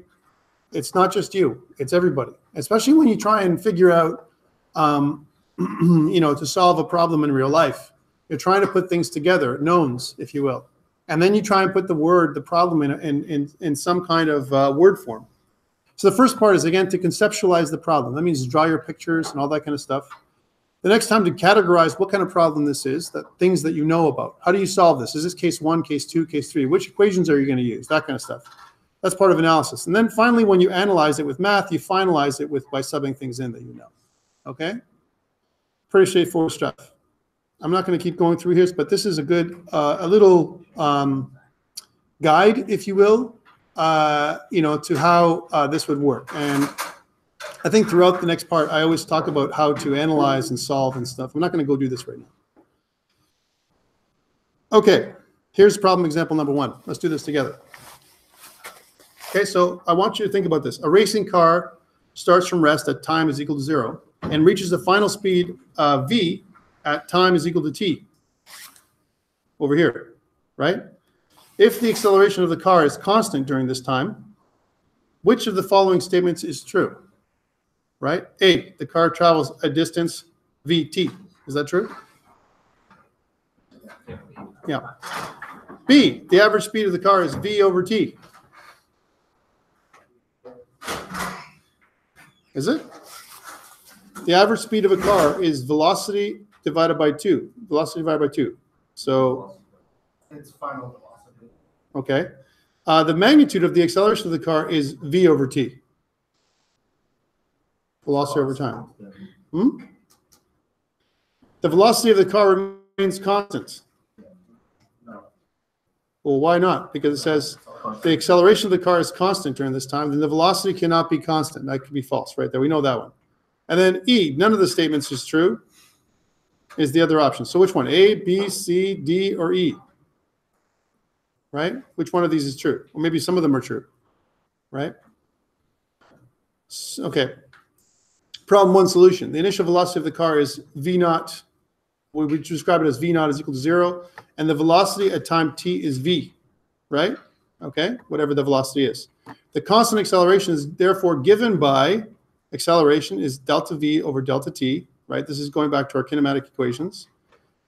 it's not just you. It's everybody. Especially when you try and figure out, you know, to solve a problem in real life. You're trying to put things together, knowns, if you will. And then you try and put the problem in some kind of word form. So the first part is, again, to conceptualize the problem. That means draw your pictures and all that kind of stuff. The next time, to categorize what kind of problem this is, things that you know about. How do you solve this? Is this case 1, case 2, case 3? Which equations are you going to use? That kind of stuff. That's part of analysis. And then finally, when you analyze it with math, you finalize it by subbing things in that you know. Okay? Pretty straightforward stuff. I'm not going to keep going through here, but this is a good, a little guide, if you will, you know, to how this would work. And I think throughout the next part, I always talk about how to analyze and solve and stuff. I'm not going to go do this right now. Okay, here's problem example number 1. Let's do this together. Okay, so I want you to think about this. A racing car starts from rest at time is equal to 0 and reaches the final speed v at time is equal to t over here, right? If the acceleration of the car is constant during this time, which of the following statements is true? Right? A, the car travels a distance vt. Is that true? Yeah. B, the average speed of the car is V over T. Is it? The average speed of a car is velocity divided by 2. Velocity divided by 2. So, It's final velocity. okay. The magnitude of the acceleration of the car is V over T. Velocity over time. The velocity of the car remains constant. No. Well, why not? Because it says the acceleration of the car is constant during this time, then the velocity cannot be constant. That could be false right there. We know that one. And then E, none of the statements is true, is the other option. So which one? A, B, C, D, or E? Right? Which one of these is true? Or maybe some of them are true. Right? Okay. Problem 1 solution. The initial velocity of the car is V naught. We describe it as V naught is equal to 0. And the velocity at time t is V. Right? Okay? Whatever the velocity is. The constant acceleration is therefore given by acceleration is delta V over delta t. Right? This is going back to our kinematic equations,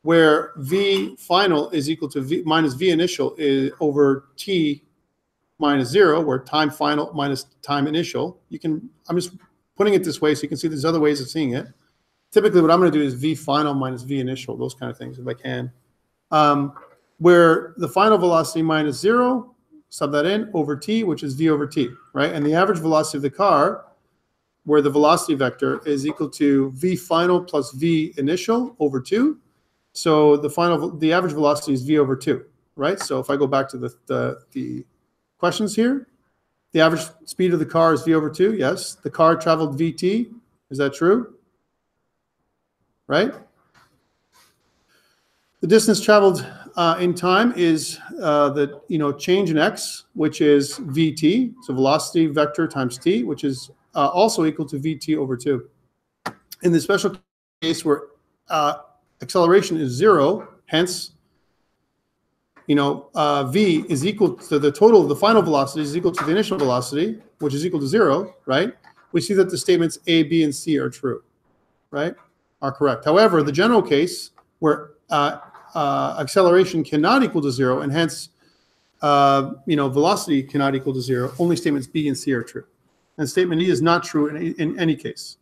where V final is equal to V minus V initial is over t minus 0, where time final minus time initial. You can, I'm just putting it this way so you can see there's other ways of seeing it. Typically what I'm going to do is V final minus V initial, those kind of things if I can. Where the final velocity minus 0, sub that in, over t, which is V over t, right? And the average velocity of the car, where the velocity vector is equal to V final plus V initial over 2. So the average velocity is V over 2, right? So if I go back to the questions here, the average speed of the car is V over 2, yes. The car traveled VT, is that true? Right? The distance traveled in time is the change in x, which is VT, so velocity vector times t, which is also equal to VT over 2. In the special case where acceleration is 0, hence, V is equal to the total of the final velocity is equal to the initial velocity, which is equal to 0, right? We see that the statements A, B, and C are true, right? Are correct. However, the general case where acceleration cannot equal to 0, and hence, velocity cannot equal to 0, only statements B and C are true. And statement E is not true in any case.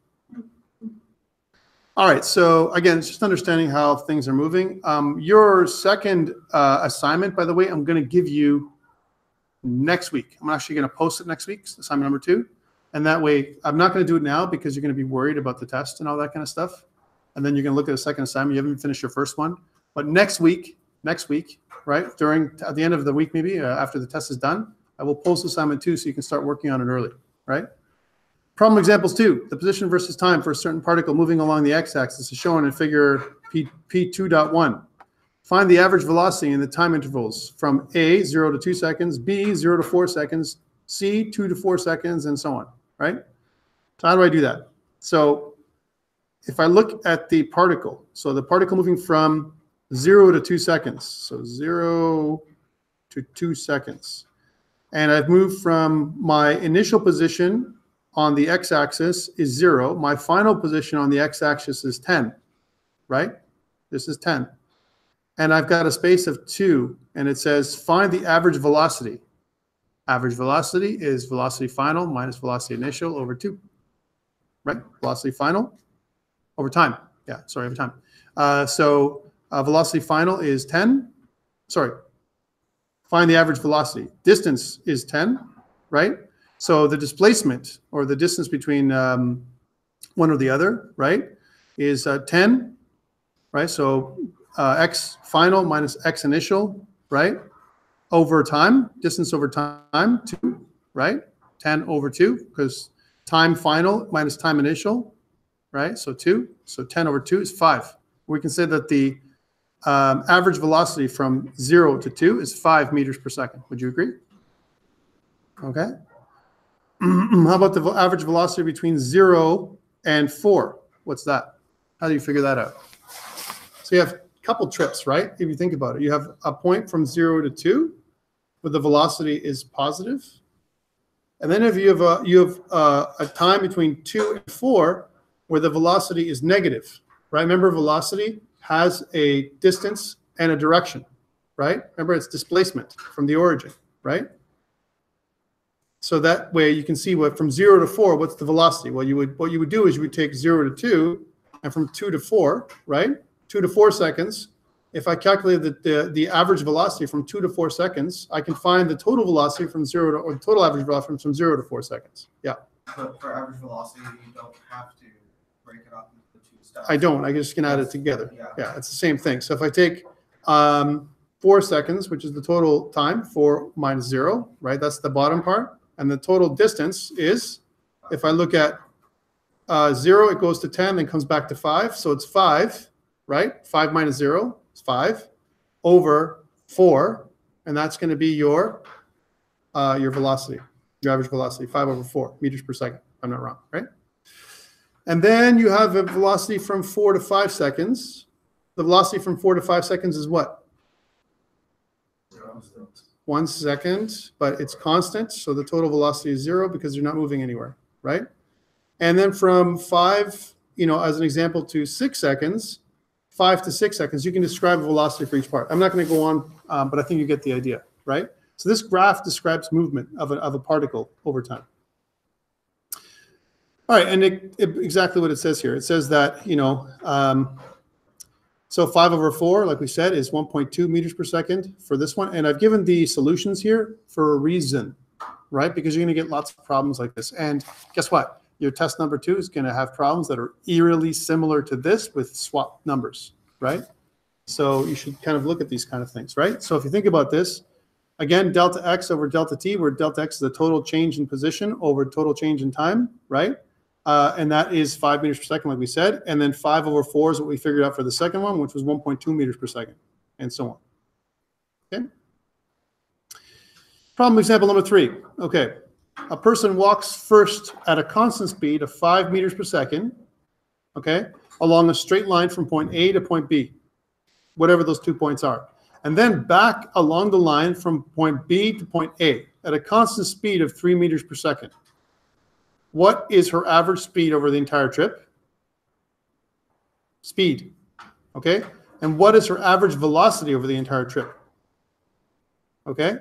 All right, so again, it's just understanding how things are moving. Your second assignment, by the way, I'm going to give you next week. I'm actually going to post it next week, assignment number 2. And that way, I'm not going to do it now because you're going to be worried about the test and all that kind of stuff. And then you're going to look at a second assignment. You haven't finished your first one. But next week, right, at the end of the week maybe, after the test is done, I will post assignment 2 so you can start working on it early, right? Problem examples 2, the position versus time for a certain particle moving along the x-axis is shown in figure P2.1. Find the average velocity in the time intervals from A, 0 to 2 seconds, B, 0 to 4 seconds, C, 2 to 4 seconds, and so on, right? So how do I do that? So if I look at the particle, so the particle moving from 0 to 2 seconds, so 0 to 2 seconds, and I've moved from my initial position on the x-axis is 0. My final position on the x-axis is 10, right? This is 10. And I've got a space of 2, and it says find the average velocity. Average velocity is velocity final minus velocity initial over 2, right? Velocity final over time. Yeah, sorry, over time. Velocity final is 10. Sorry. Find the average velocity. Distance is 10, right? So the displacement, or the distance between one or the other, right, is 10, right? So x final minus x initial, right, over time, distance over time, 2, right? 10 over 2, because time final minus time initial, right? So 2. So 10 over 2 is 5. We can say that the average velocity from 0 to 2 is 5 meters per second. Would you agree? Okay. How about the average velocity between 0 and 4? What's that? How do you figure that out? So you have a couple trips, right? If you think about it, you have a point from 0 to 2 where the velocity is positive. And then if you have a time between 2 and 4 where the velocity is negative, right? Remember, velocity has a distance and a direction, right? Remember, it's displacement from the origin, right? So that way you can see what from 0 to 4, what's the velocity? Well, what you would do is you would take 0 to 2, and from 2 to 4, right? 2 to 4 seconds. If I calculate the average velocity from 2 to 4 seconds, I can find the total velocity from 0 to, or the total average velocity from 0 to 4 seconds. Yeah. But for average velocity, you don't have to break it up into the two steps. I don't. I just can add it together. Yeah. Yeah, it's the same thing. So if I take 4 seconds, which is the total time, 4 minus 0, right? That's the bottom part. And the total distance is, if I look at 0, it goes to 10, then comes back to 5. So it's 5, right? 5 minus 0 is 5 over 4. And that's going to be your velocity, your average velocity, 5 over 4 meters per second. If I'm not wrong, right? And then you have a velocity from 4 to 5 seconds. The velocity from 4 to 5 seconds is what? 1 second, but it's constant. So the total velocity is 0 because you're not moving anywhere, right? And then from 5, as an example, to 6 seconds, 5 to 6 seconds, you can describe a velocity for each part. I'm not going to go on, but I think you get the idea, right? So this graph describes movement of a particle over time. All right, and exactly what it says here. It says that, so 5 over 4, like we said, is 1.2 meters per second for this one. And I've given the solutions here for a reason, right? Because you're going to get lots of problems like this. And guess what? Your test number 2 is going to have problems that are eerily similar to this with swapped numbers, right? So you should kind of look at these kind of things, right? So if you think about this, again, delta x over delta t, where delta x is the total change in position over total change in time, right? And that is 5 meters per second, like we said. And then 5 over 4 is what we figured out for the second one, which was 1.2 meters per second, and so on. Okay. Problem example number 3. Okay. A person walks first at a constant speed of 5 meters per second, okay, along a straight line from point A to point B, whatever those 2 points are. And then back along the line from point B to point A at a constant speed of 3 meters per second. What is her average speed over the entire trip? Speed, okay? And what is her average velocity over the entire trip? Okay?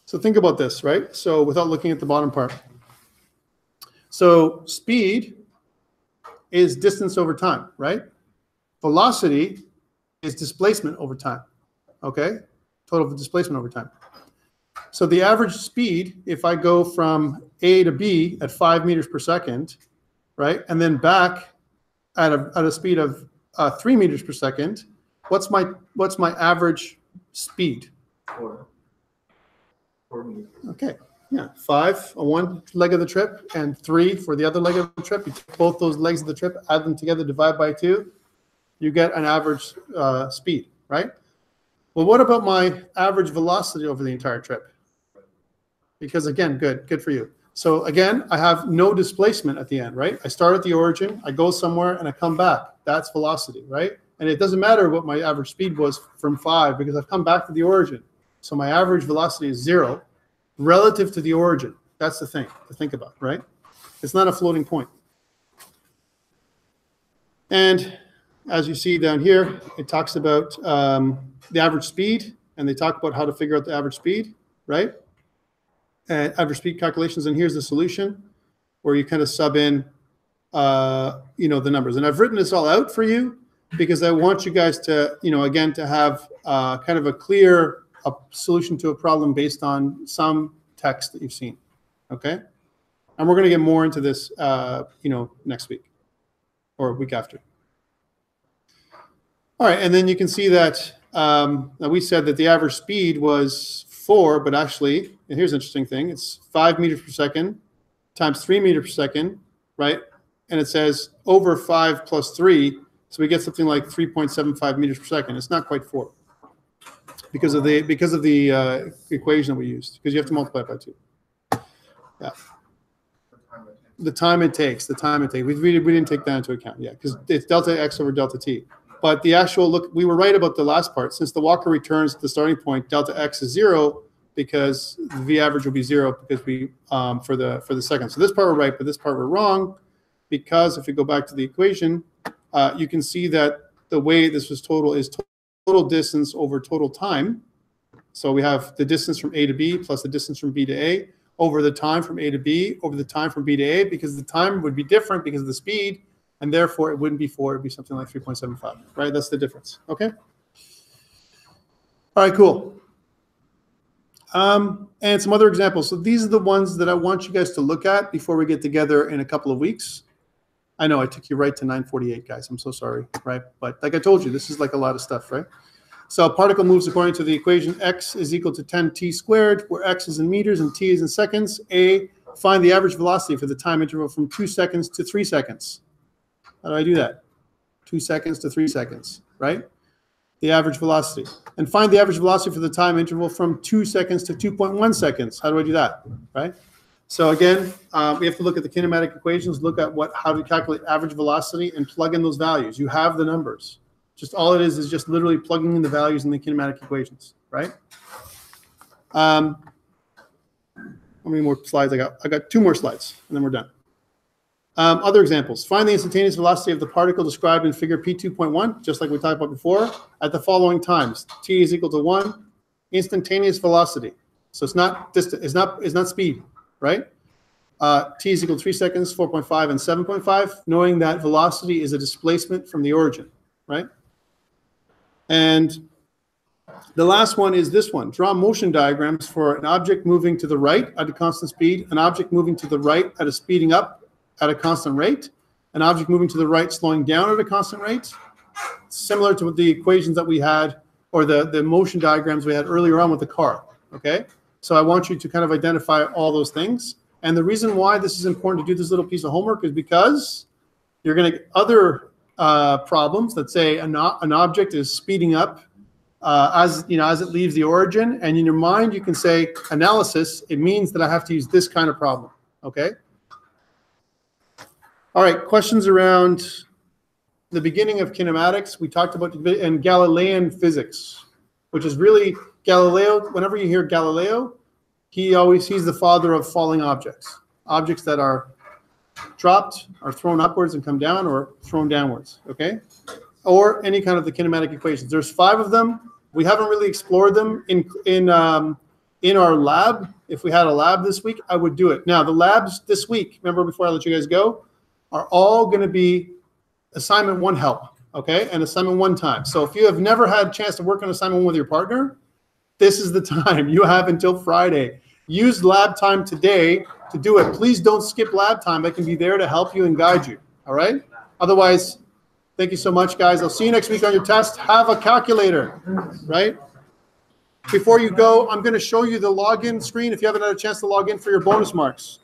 So think about this, right? So without looking at the bottom part. So speed is distance over time, right? Velocity is displacement over time, okay? Total displacement over time. So the average speed, if I go from A to B at 5 meters per second, right, and then back at a speed of 3 meters per second, what's my average speed? 4 meters. Okay, yeah, 5 on one leg of the trip and 3 for the other leg of the trip. You take both those legs of the trip, add them together, divide by 2, you get an average speed, right? Well, what about my average velocity over the entire trip? Because again, good for you. So again, I have no displacement at the end, right? I start at the origin, I go somewhere, and I come back. That's velocity, right? And it doesn't matter what my average speed was from 5 because I've come back to the origin. So my average velocity is 0 relative to the origin. That's the thing to think about, right? It's not a floating point. And as you see down here, it talks about the average speed, and they talk about how to figure out the average speed, right? And average speed calculations, and here's the solution where you kind of sub in, the numbers. And I've written this all out for you because I want you guys to, again, to have kind of a clear solution to a problem based on some text that you've seen, okay? And we're going to get more into this, next week or week after. All right, and then you can see that we said that the average speed was 4, but actually, and here's an interesting thing, it's 5 meters per second times 3 meters per second, right? And it says over 5 plus 3, so we get something like 3.75 meters per second. It's not quite 4 because of the equation that we used, because you have to multiply it by 2. Yeah. The time it takes. We didn't take that into account, yeah, because it's delta x over delta t. But the actual look, we were right about the last part. Since the walker returns to the starting point, delta x is 0 because the v average will be 0 because we for the second. So this part we're right, but this part we're wrong because if we go back to the equation, you can see that the way this was total is total distance over total time. So we have the distance from A to B plus the distance from B to A over the time from A to B over the time from B to A, because the time would be different because of the speed, and therefore it wouldn't be 4, it would be something like 3.75, right? That's the difference, okay? All right, cool. And some other examples. So these are the ones that I want you guys to look at before we get together in a couple of weeks. I know I took you right to 9:48, guys. I'm so sorry, right? But like I told you, this is like a lot of stuff, right? So a particle moves according to the equation x is equal to 10t squared, where x is in meters and t is in seconds. A, find the average velocity for the time interval from 2 seconds to 3 seconds. How do I do that? 2 seconds to 3 seconds, right? The average velocity. And find the average velocity for the time interval from 2 seconds to 2.1 seconds. How do I do that, right? So again, we have to look at the kinematic equations, look at how to calculate average velocity and plug in those values. You have the numbers. Just all it is just literally plugging in the values in the kinematic equations, right? How many more slides I got? I got 2 more slides, and then we're done. Other examples. Find the instantaneous velocity of the particle described in figure P2.1, just like we talked about before, at the following times. T is equal to 1, instantaneous velocity. So it's not distance, it's not speed, right? T is equal to 3 seconds, 4.5, and 7.5, knowing that velocity is a displacement from the origin, right? And the last one is this one. Draw motion diagrams for an object moving to the right at a constant speed, an object moving to the right at a speeding up at a constant rate, an object moving to the right slowing down at a constant rate, similar to the equations that we had, or the motion diagrams we had earlier on with the car, okay? So I want you to kind of identify all those things. And the reason why this is important to do this little piece of homework is because you're going to get other problems that say an object is speeding up as it leaves the origin, and in your mind you can say analysis. It means that I have to use this kind of problem. Okay. All right. Questions around the beginning of kinematics? We talked about in Galilean physics, which is really Galileo. Whenever you hear Galileo, he's the father of falling objects, objects that are dropped, are thrown upwards and come down, or thrown downwards, okay? Or any kind of the kinematic equations. There's 5 of them. We haven't really explored them in our lab. If we had a lab this week, I would do it. Now, the labs this week, remember before I let you guys go, are all going to be assignment 1 help, okay? And assignment 1 time. So if you have never had a chance to work on assignment 1 with your partner, this is the time. You have until Friday. Use lab time today to do it. Please don't skip lab time. I can be there to help you and guide you. All right? Otherwise, thank you so much, guys. I'll see you next week on your test. Have a calculator, right? Before you go, I'm going to show you the login screen if you haven't had a chance to log in for your bonus marks.